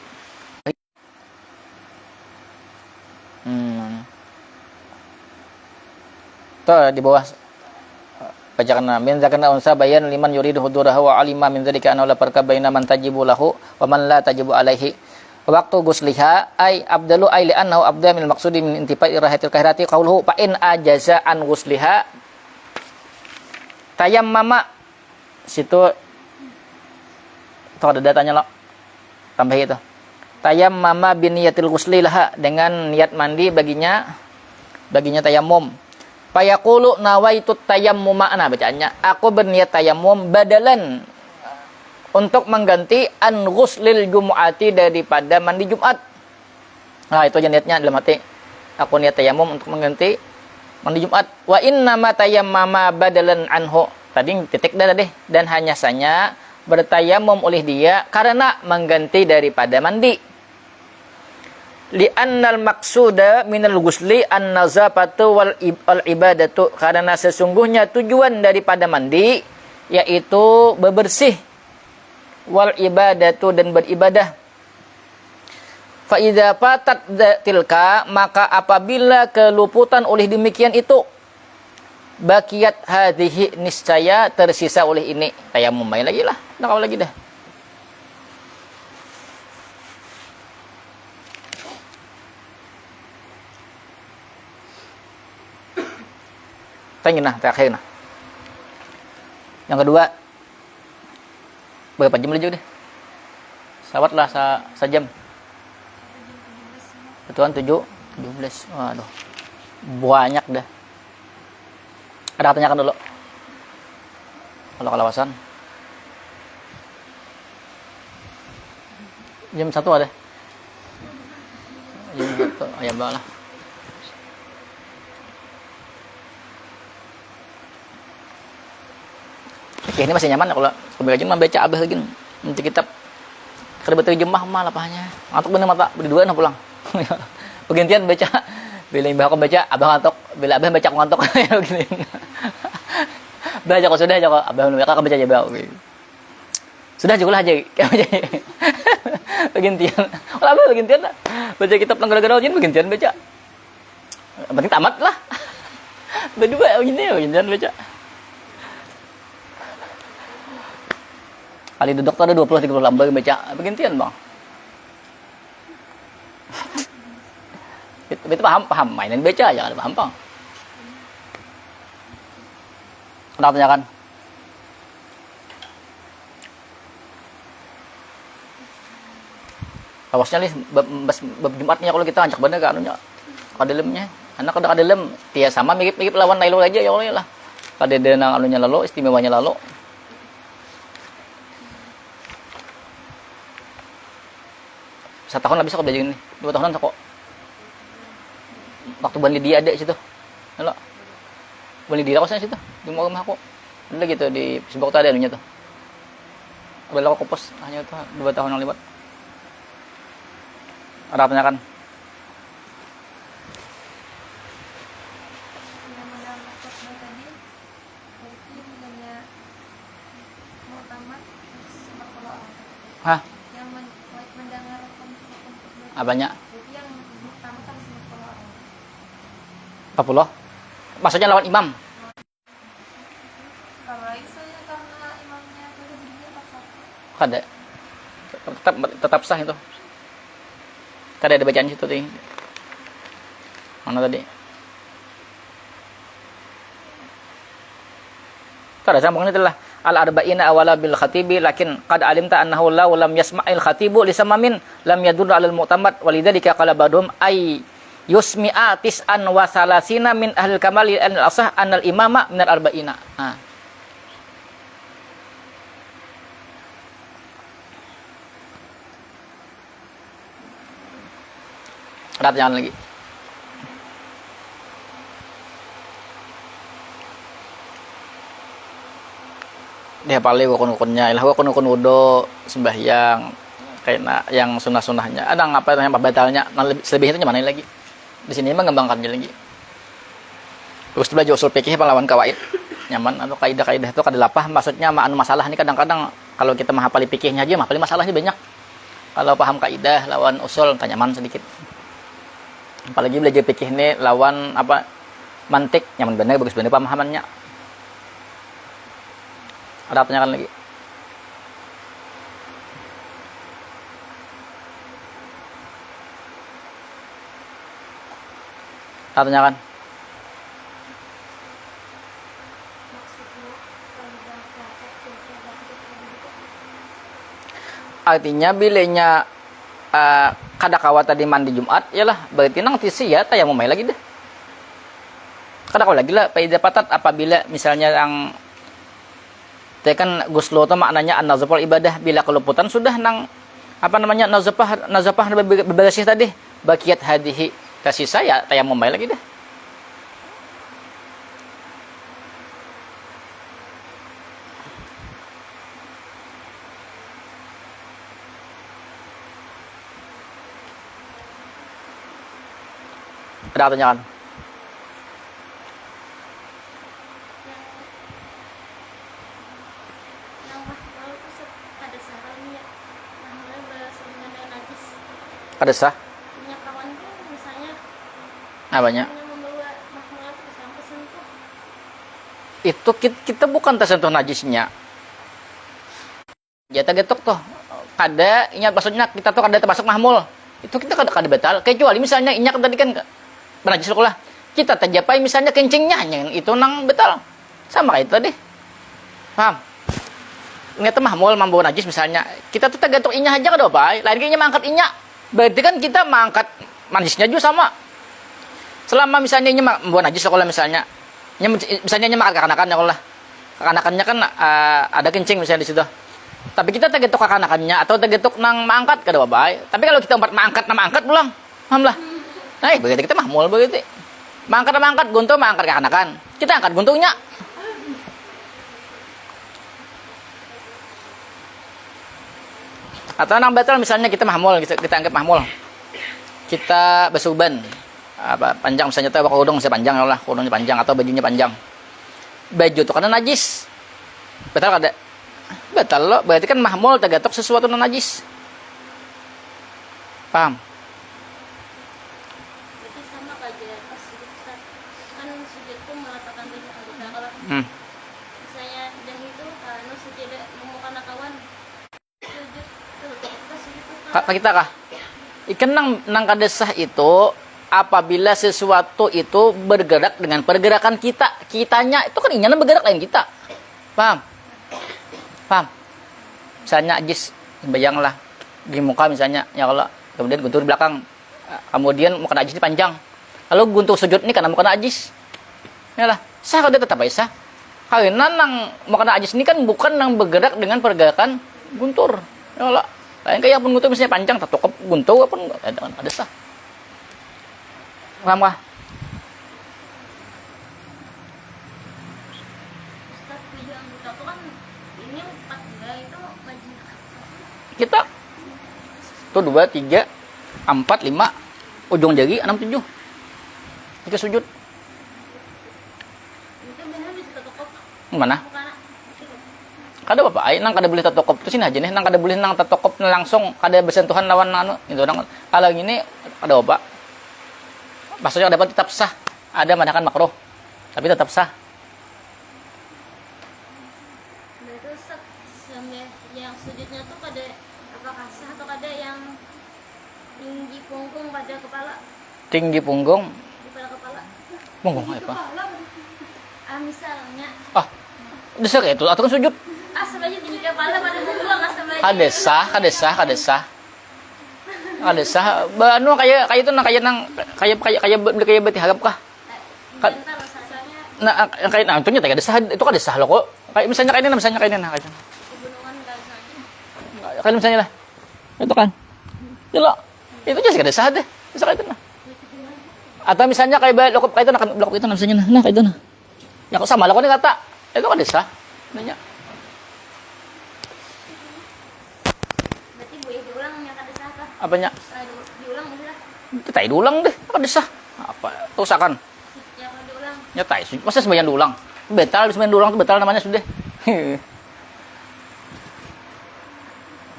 Tuh di bawah bacakan min zakana unsa bayan liman yuridu hudurahu wa alima min dzalika anna la farqa baina man tajibu lahu wa man la tajibu alaihi. Waktu gusliha ay abdalu ay li annahu abda min maqsudi min intifai rahatil kahirati qauluhu fa in ajaza an gusliha tayammama. Situ ada datanya lo. Tambah itu. Tayammama bi niyatil ghusli laha dengan niat mandi baginya tayammum. Fayaqulu nawaitu tayammuma ana bacaannya. Aku berniat tayammum badalan untuk mengganti an ghuslil jumu'ati daripada mandi Jumat. Nah, itu aja niatnya dalam hati. Aku niat tayammum untuk mengganti mandi Jumat. Wa innama tayammama badalan anhu. Tadi titik dah deh dan hanya saja bertayamum oleh dia karena mengganti daripada mandi. Li'annal maqsuda minal ghusli an-nazafatu wal ibadatu, karena sesungguhnya tujuan daripada mandi yaitu bebersih, wal ibadatu dan beribadah. Fa idza fatat tilka, maka apabila keluputan oleh demikian itu, bakiyat hadhihi niscaya tersisa oleh ini. Tayamum main lagi lah, nak kau lagi dah. Terakhir nah. Yang kedua, berapa jam lagi deh? Sawat lah sejam. Betulan 17. Waduh. Banyak dah. Ada tanyakan dulu. Kalau kalawasan. Jam 1 ada. Jam 1 ayam lah. Ya, ini masih nyaman kalau sebagai jemaah baca abah lagi nanti kitab kada berterjemah mah lapahnya ngantuk bener mata berdua nah pulang pergantian baca bila imbah aku baca abah ngantuk bila abah baca aku ngantuk begini baca kok sudah aja kok abah mereka akan baca aja abah sudah juga lah aja pergantian kalau abah pergantian lah baca kitab langgar-langgar aja pergantian baca penting tamat lah berdua begini pergantian baca. Kali duduk tuh ada 20-30 lembar baca pergantian bang. Itu paham mainin baca aja kan paham bang. Kenapa tanyakan? Awasnya nih bab Jumatnya kalau kita ancak bener kan anunya kadelemnya anak udah kadelem tia sama mirip lawan Nailo aja ya Allah lah kadede nang anunya lalu istimewanya lalu. Satu tahun habis aku belajar ini. 2 tahunan kok. Waktu Bani dia ada situ. Halo. Bani dia kosnya situ di rumah aku. Ada gitu di Facebook tadi anunya tuh. Bela aku post hanya itu 2 tahun yang lewat. Ada apa kan? Hah? Apanya? Jadi yang pertama kan 40 orang. 40? Maksudnya lawan imam? Kalau itu ya karena imamnya tadi berdiri paksa. Kada. Tetap sah itu. Kada ada bacaan situ tadi. Mana tadi? Kada sambungnya itulah al-arba'ina awala bil khatibi lakin qad alimta annahu law lam yasma'il khatibu lisamamin lam yadullu 'alal mu'tamad walidzalika qala badum ay yusmi'a tis'an wa salasina min ahlil kamali al-asah anal imama minal arba'ina. Nah. Ada pertanyaan lagi? Dia paling rukun-rukunnya, ilah rukun-rukun wudu, sembahyang, kayak yang sunnah-sunnahnya. Ada apa yang batalnya? Nah, selebihnya mana lagi? Di sini mengembangkannya lagi. Terus belajar usul fikih lawan kawaid. Nyaman atau kaidah-kaidah itu kada lapah, maksudnya masalah ini kadang-kadang kalau kita menghafali fikihnya aja menghafali masalahnya banyak. Kalau paham kaidah lawan usul tanya nyaman sedikit. Apalagi belajar fikih ini lawan apa? Mantik, nyaman benar bagus benar pemahamannya. Ada pertanyaan lagi? Ada pertanyaan? Artinya bilanya kada kawat tadi mandi Jumat, yalah berarti nang tisi ya tayang mau lagi deh. Kada kawat lagi lah pada patat apabila misalnya yang kan guslo itu maknanya an-nazafah ibadah bila keluputan sudah nang apa namanya nazafah bebersih tadi bakiat hadihi kasih saya tayang mau lagi deh. Ada pertanyaan? Ada sah? Punya kawan tuh misalnya Apanya? membawa mahal terus sampai sentuh. Itu kita bukan tersentuh najisnya. Ya getok tuh. Kada ingat maksudnya kita tuh kada termasuk mahmul. Itu kita kada batal. Kecuali misalnya inyak tadi kan najis lah. Kita terjapai misalnya kencingnya yang itu nang betal. Sama kayak itu tadi. Paham? Ingat mahmul membawa najis misalnya. Kita tuh tergantung inya aja kada apa. Lain kayaknya mangkat inya. Berarti kan kita mengangkat najisnya juga sama. Selama misalnya inya membawa najis kalau misalnya misalnya inya makan kekanakan ya Allah. Kekanakannya kan ada kencing misalnya di situ. Tapi kita tergetuk kekanakannya atau tergetuk nang mangkat kada apa. Tapi kalau kita empat mangkat pulang. Paham lah. Nah, berarti kita mahmul berarti. Mangkat guntung mangkat kekanakan. Kita angkat guntungnya. Atau nang batal misalnya kita mahmul, kita anggap mahmul. Kita bersuban. Apa panjang misalnya tuh kerudung saya panjang lah, kerudungnya panjang atau bajunya panjang. Baju itu karena najis. Batal kada? Batal loh, berarti kan mahmul tergatok sesuatu non najis. Paham? Berarti sama aja pas sujud kan sujud tuh meletakkan banyak anggota. Kalau misalnya dah itu kan sujud mau kana kawan sujud tuh pas sujud tuh Kita kah? Ikan nang kadesah itu apabila sesuatu itu bergerak dengan pergerakan kitanya itu kan inyana bergerak lain kita. Paham? Misalnya ajis bayanglah di muka misalnya ya Allah, kemudian guntur di belakang. Kemudian muka najis ini panjang. Lalu guntur sujud ini karena muka najis. Yalah, sah kalau dia tetap sah. Karena nang muka najis ini kan bukan nang bergerak dengan pergerakan guntur. Ya Allah. Lain kayak pun guntur misalnya panjang, tak cukup guntur pun ada sah. Paham kah? Ustaz video anggota tuh kan ini 4 itu wajib. Kita tuh 2, 3, 4, 5 ujung jari 6, 7 kita sujud Itu benar bisa tutup mana? Kada apa ay nang kada boleh tatokop tu sini aja nih nang kada boleh nang tatokop na langsung kada bersentuhan lawan anu itu nang kalau gini kada apa maksudnya dapat tetap sah ada manakan makruh tapi tetap sah. Nah itu sampai yang sujudnya tuh pada apakah sah atau ada yang tinggi punggung pada kepala Tinggi punggung di pada kepala apa misalnya desa kayak itu atau kan sujud sebenarnya tinggi kepala pada punggung sebenarnya kada sah anu kayak itu nang kayak beti harap kah bentar rasanya nah kayak nah itu kada sah itu kada sah lo kok kayak misalnya kayak ini kayak pegunungan kan saja kayak misalnya lah itu kan jelek itu jadi kada sah deh bisa kayak itu nah atau misalnya kayak lokop kayak itu nah itu misalnya nah kayak itu nah ya kok sama lo kok kata itu kada sah nanya berarti boleh diulang yang kada sah kah? apanya Diulang bisa tai diulang deh kada sah apa usahakan ya kalau diulang nyatai masa sembahyang diulang betal sembahyang diulang itu betal namanya sudah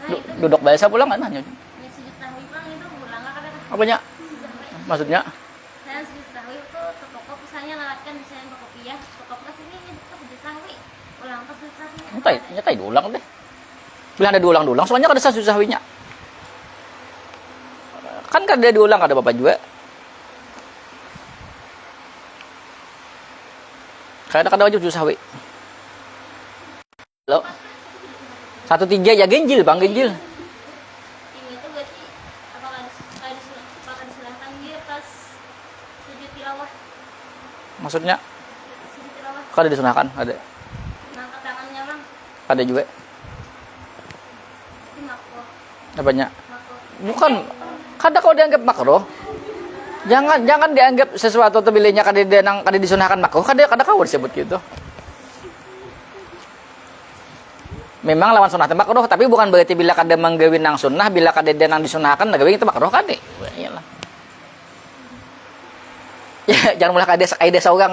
nah itu duduk biasa pulang kan hanya yang sujud sahwi bang itu ulang nggak kada apanya maksudnya saya sujud sahwi itu tokop misalnya lewatkan misalnya kopiah tokop ke sini itu sujud sahwi ulang ke sujud sahwi nyatai diulang deh bila ada diulang soalnya kada sah susah winya kan kada diulang kada apa juga kada wajib susah wi lo 1-3 ya genjil bang genjil ini itu berarti apakah disilahkan dia pas sujud tilawah maksudnya sujud tilawah kada disunahkan ada ngangkat tangannya bang ada juga itu makruh apanya makruh bukan kada kau dianggap makruh jangan dianggap sesuatu atau bilihnya kada disunahkan makruh kada kau disebut gitu memang lawan sunnah itu makruh tapi bukan berarti bila kada menggawin nang sunnah bila kada nang disunahkan gawin itu makruh kade iyalah ya jangan mulai kada seorang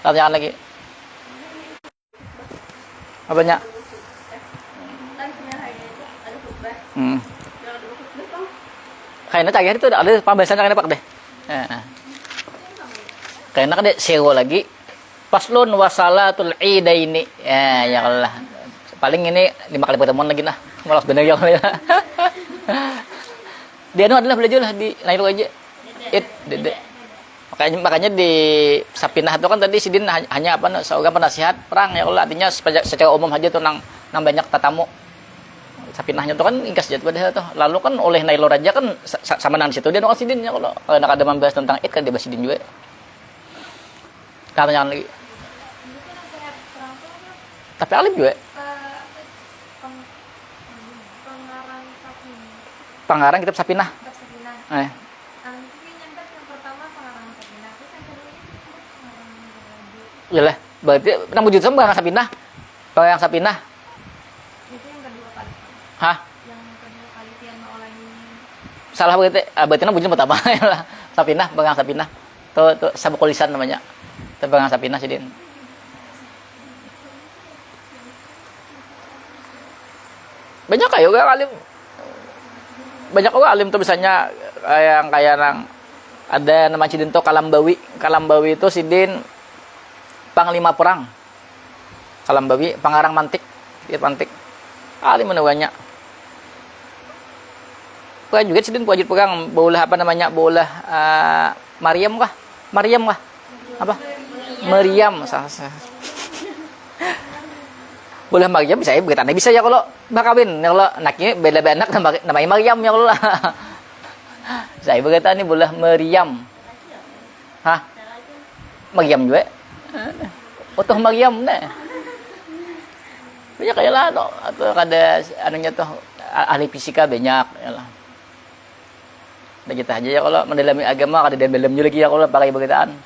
pertanyaan lagi apanya kan sebenarnya itu ada khutbah kayaknya tadi itu ada pembahasan kayaknya pak deh kayaknya kan sewa lagi paslon wasalatul idaini ya Allah paling ini 5 kali pertemuan lagi nah malas bener ya dia nu adalah belajar lah di lain aja dede makanya di Sapinah itu kan tadi sidin hanya apa seorang penasihat perang ya Allah artinya secara umum aja tuh nang banyak tatamu Sapinahnya tuh kan ingkas jatuh pada tuh lalu kan oleh Nailo Raja kan sama nang situ dia nong sidin ya kalau ada membahas tentang kan dia sidin juga katanya lagi tapi alim juga pengarang kitab Sapinah ya lah berarti nang wujud sama pengarang Sapinah pengarang Sapinah itu yang kedua kali hah yang kedua kali tiang oleh salah berarti nang wujud pertama lah Sapinah pengarang Sapinah tuh sabuk lisan namanya itu pengarang Sapinah sidin banyak kayak juga alim banyak juga alim tuh misalnya yang kayak nang ada nama sidin tuh Kalambawi itu sidin panglima perang Kalambawi pengarang mantik alim mana banyak kan juga sidin wajib pegang bola apa namanya bola Maryam kah apa Maryam boleh Maryam bisa ya begitu bisa ya kalau bakawin kalau anaknya beda anak namanya Maryam ya kalau saya begitu nih boleh Maryam Maryam juga utuh Maryam nih banyak kayak lah atau ada anunya tuh ahli fisika banyak ya lah udah kita aja ya kalau mendalami agama kada dalam lagi ya kalau pakai begitaan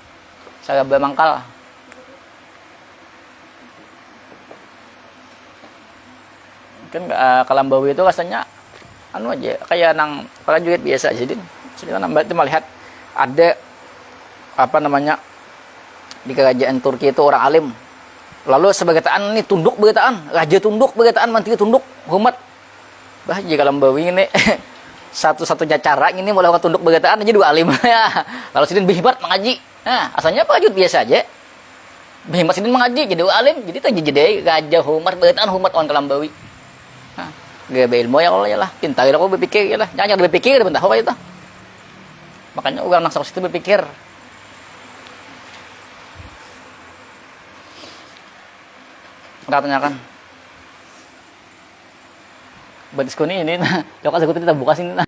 saya bermangkal kan Kalambawi itu rasanya anu aja kayak nang prajurit biasa aja din. Jadi kan itu melihat ada apa namanya di kerajaan Turki itu orang alim. Lalu sebagian ini tunduk begitaan, raja tunduk begitaan, menteri tunduk, hormat. Bah jika lambawi ini satu-satunya cara ini mulai orang tunduk begitaan aja dua alim ya. Lalu sidin berhebat mengaji. Nah, asalnya pengajian biasa aja. Berhebat sidin mengaji jadi dua alim, jadi tak jadi raja hormat begitaan hormat orang kelambawi. Nah, gak ilmu ya Allah ya lah, pintar ya aku berpikir ya lah, jangan berpikir bentar apa itu. Makanya orang nak itu berpikir. Katanya kan berdiskoni ini nah lokasi kita buka sini nah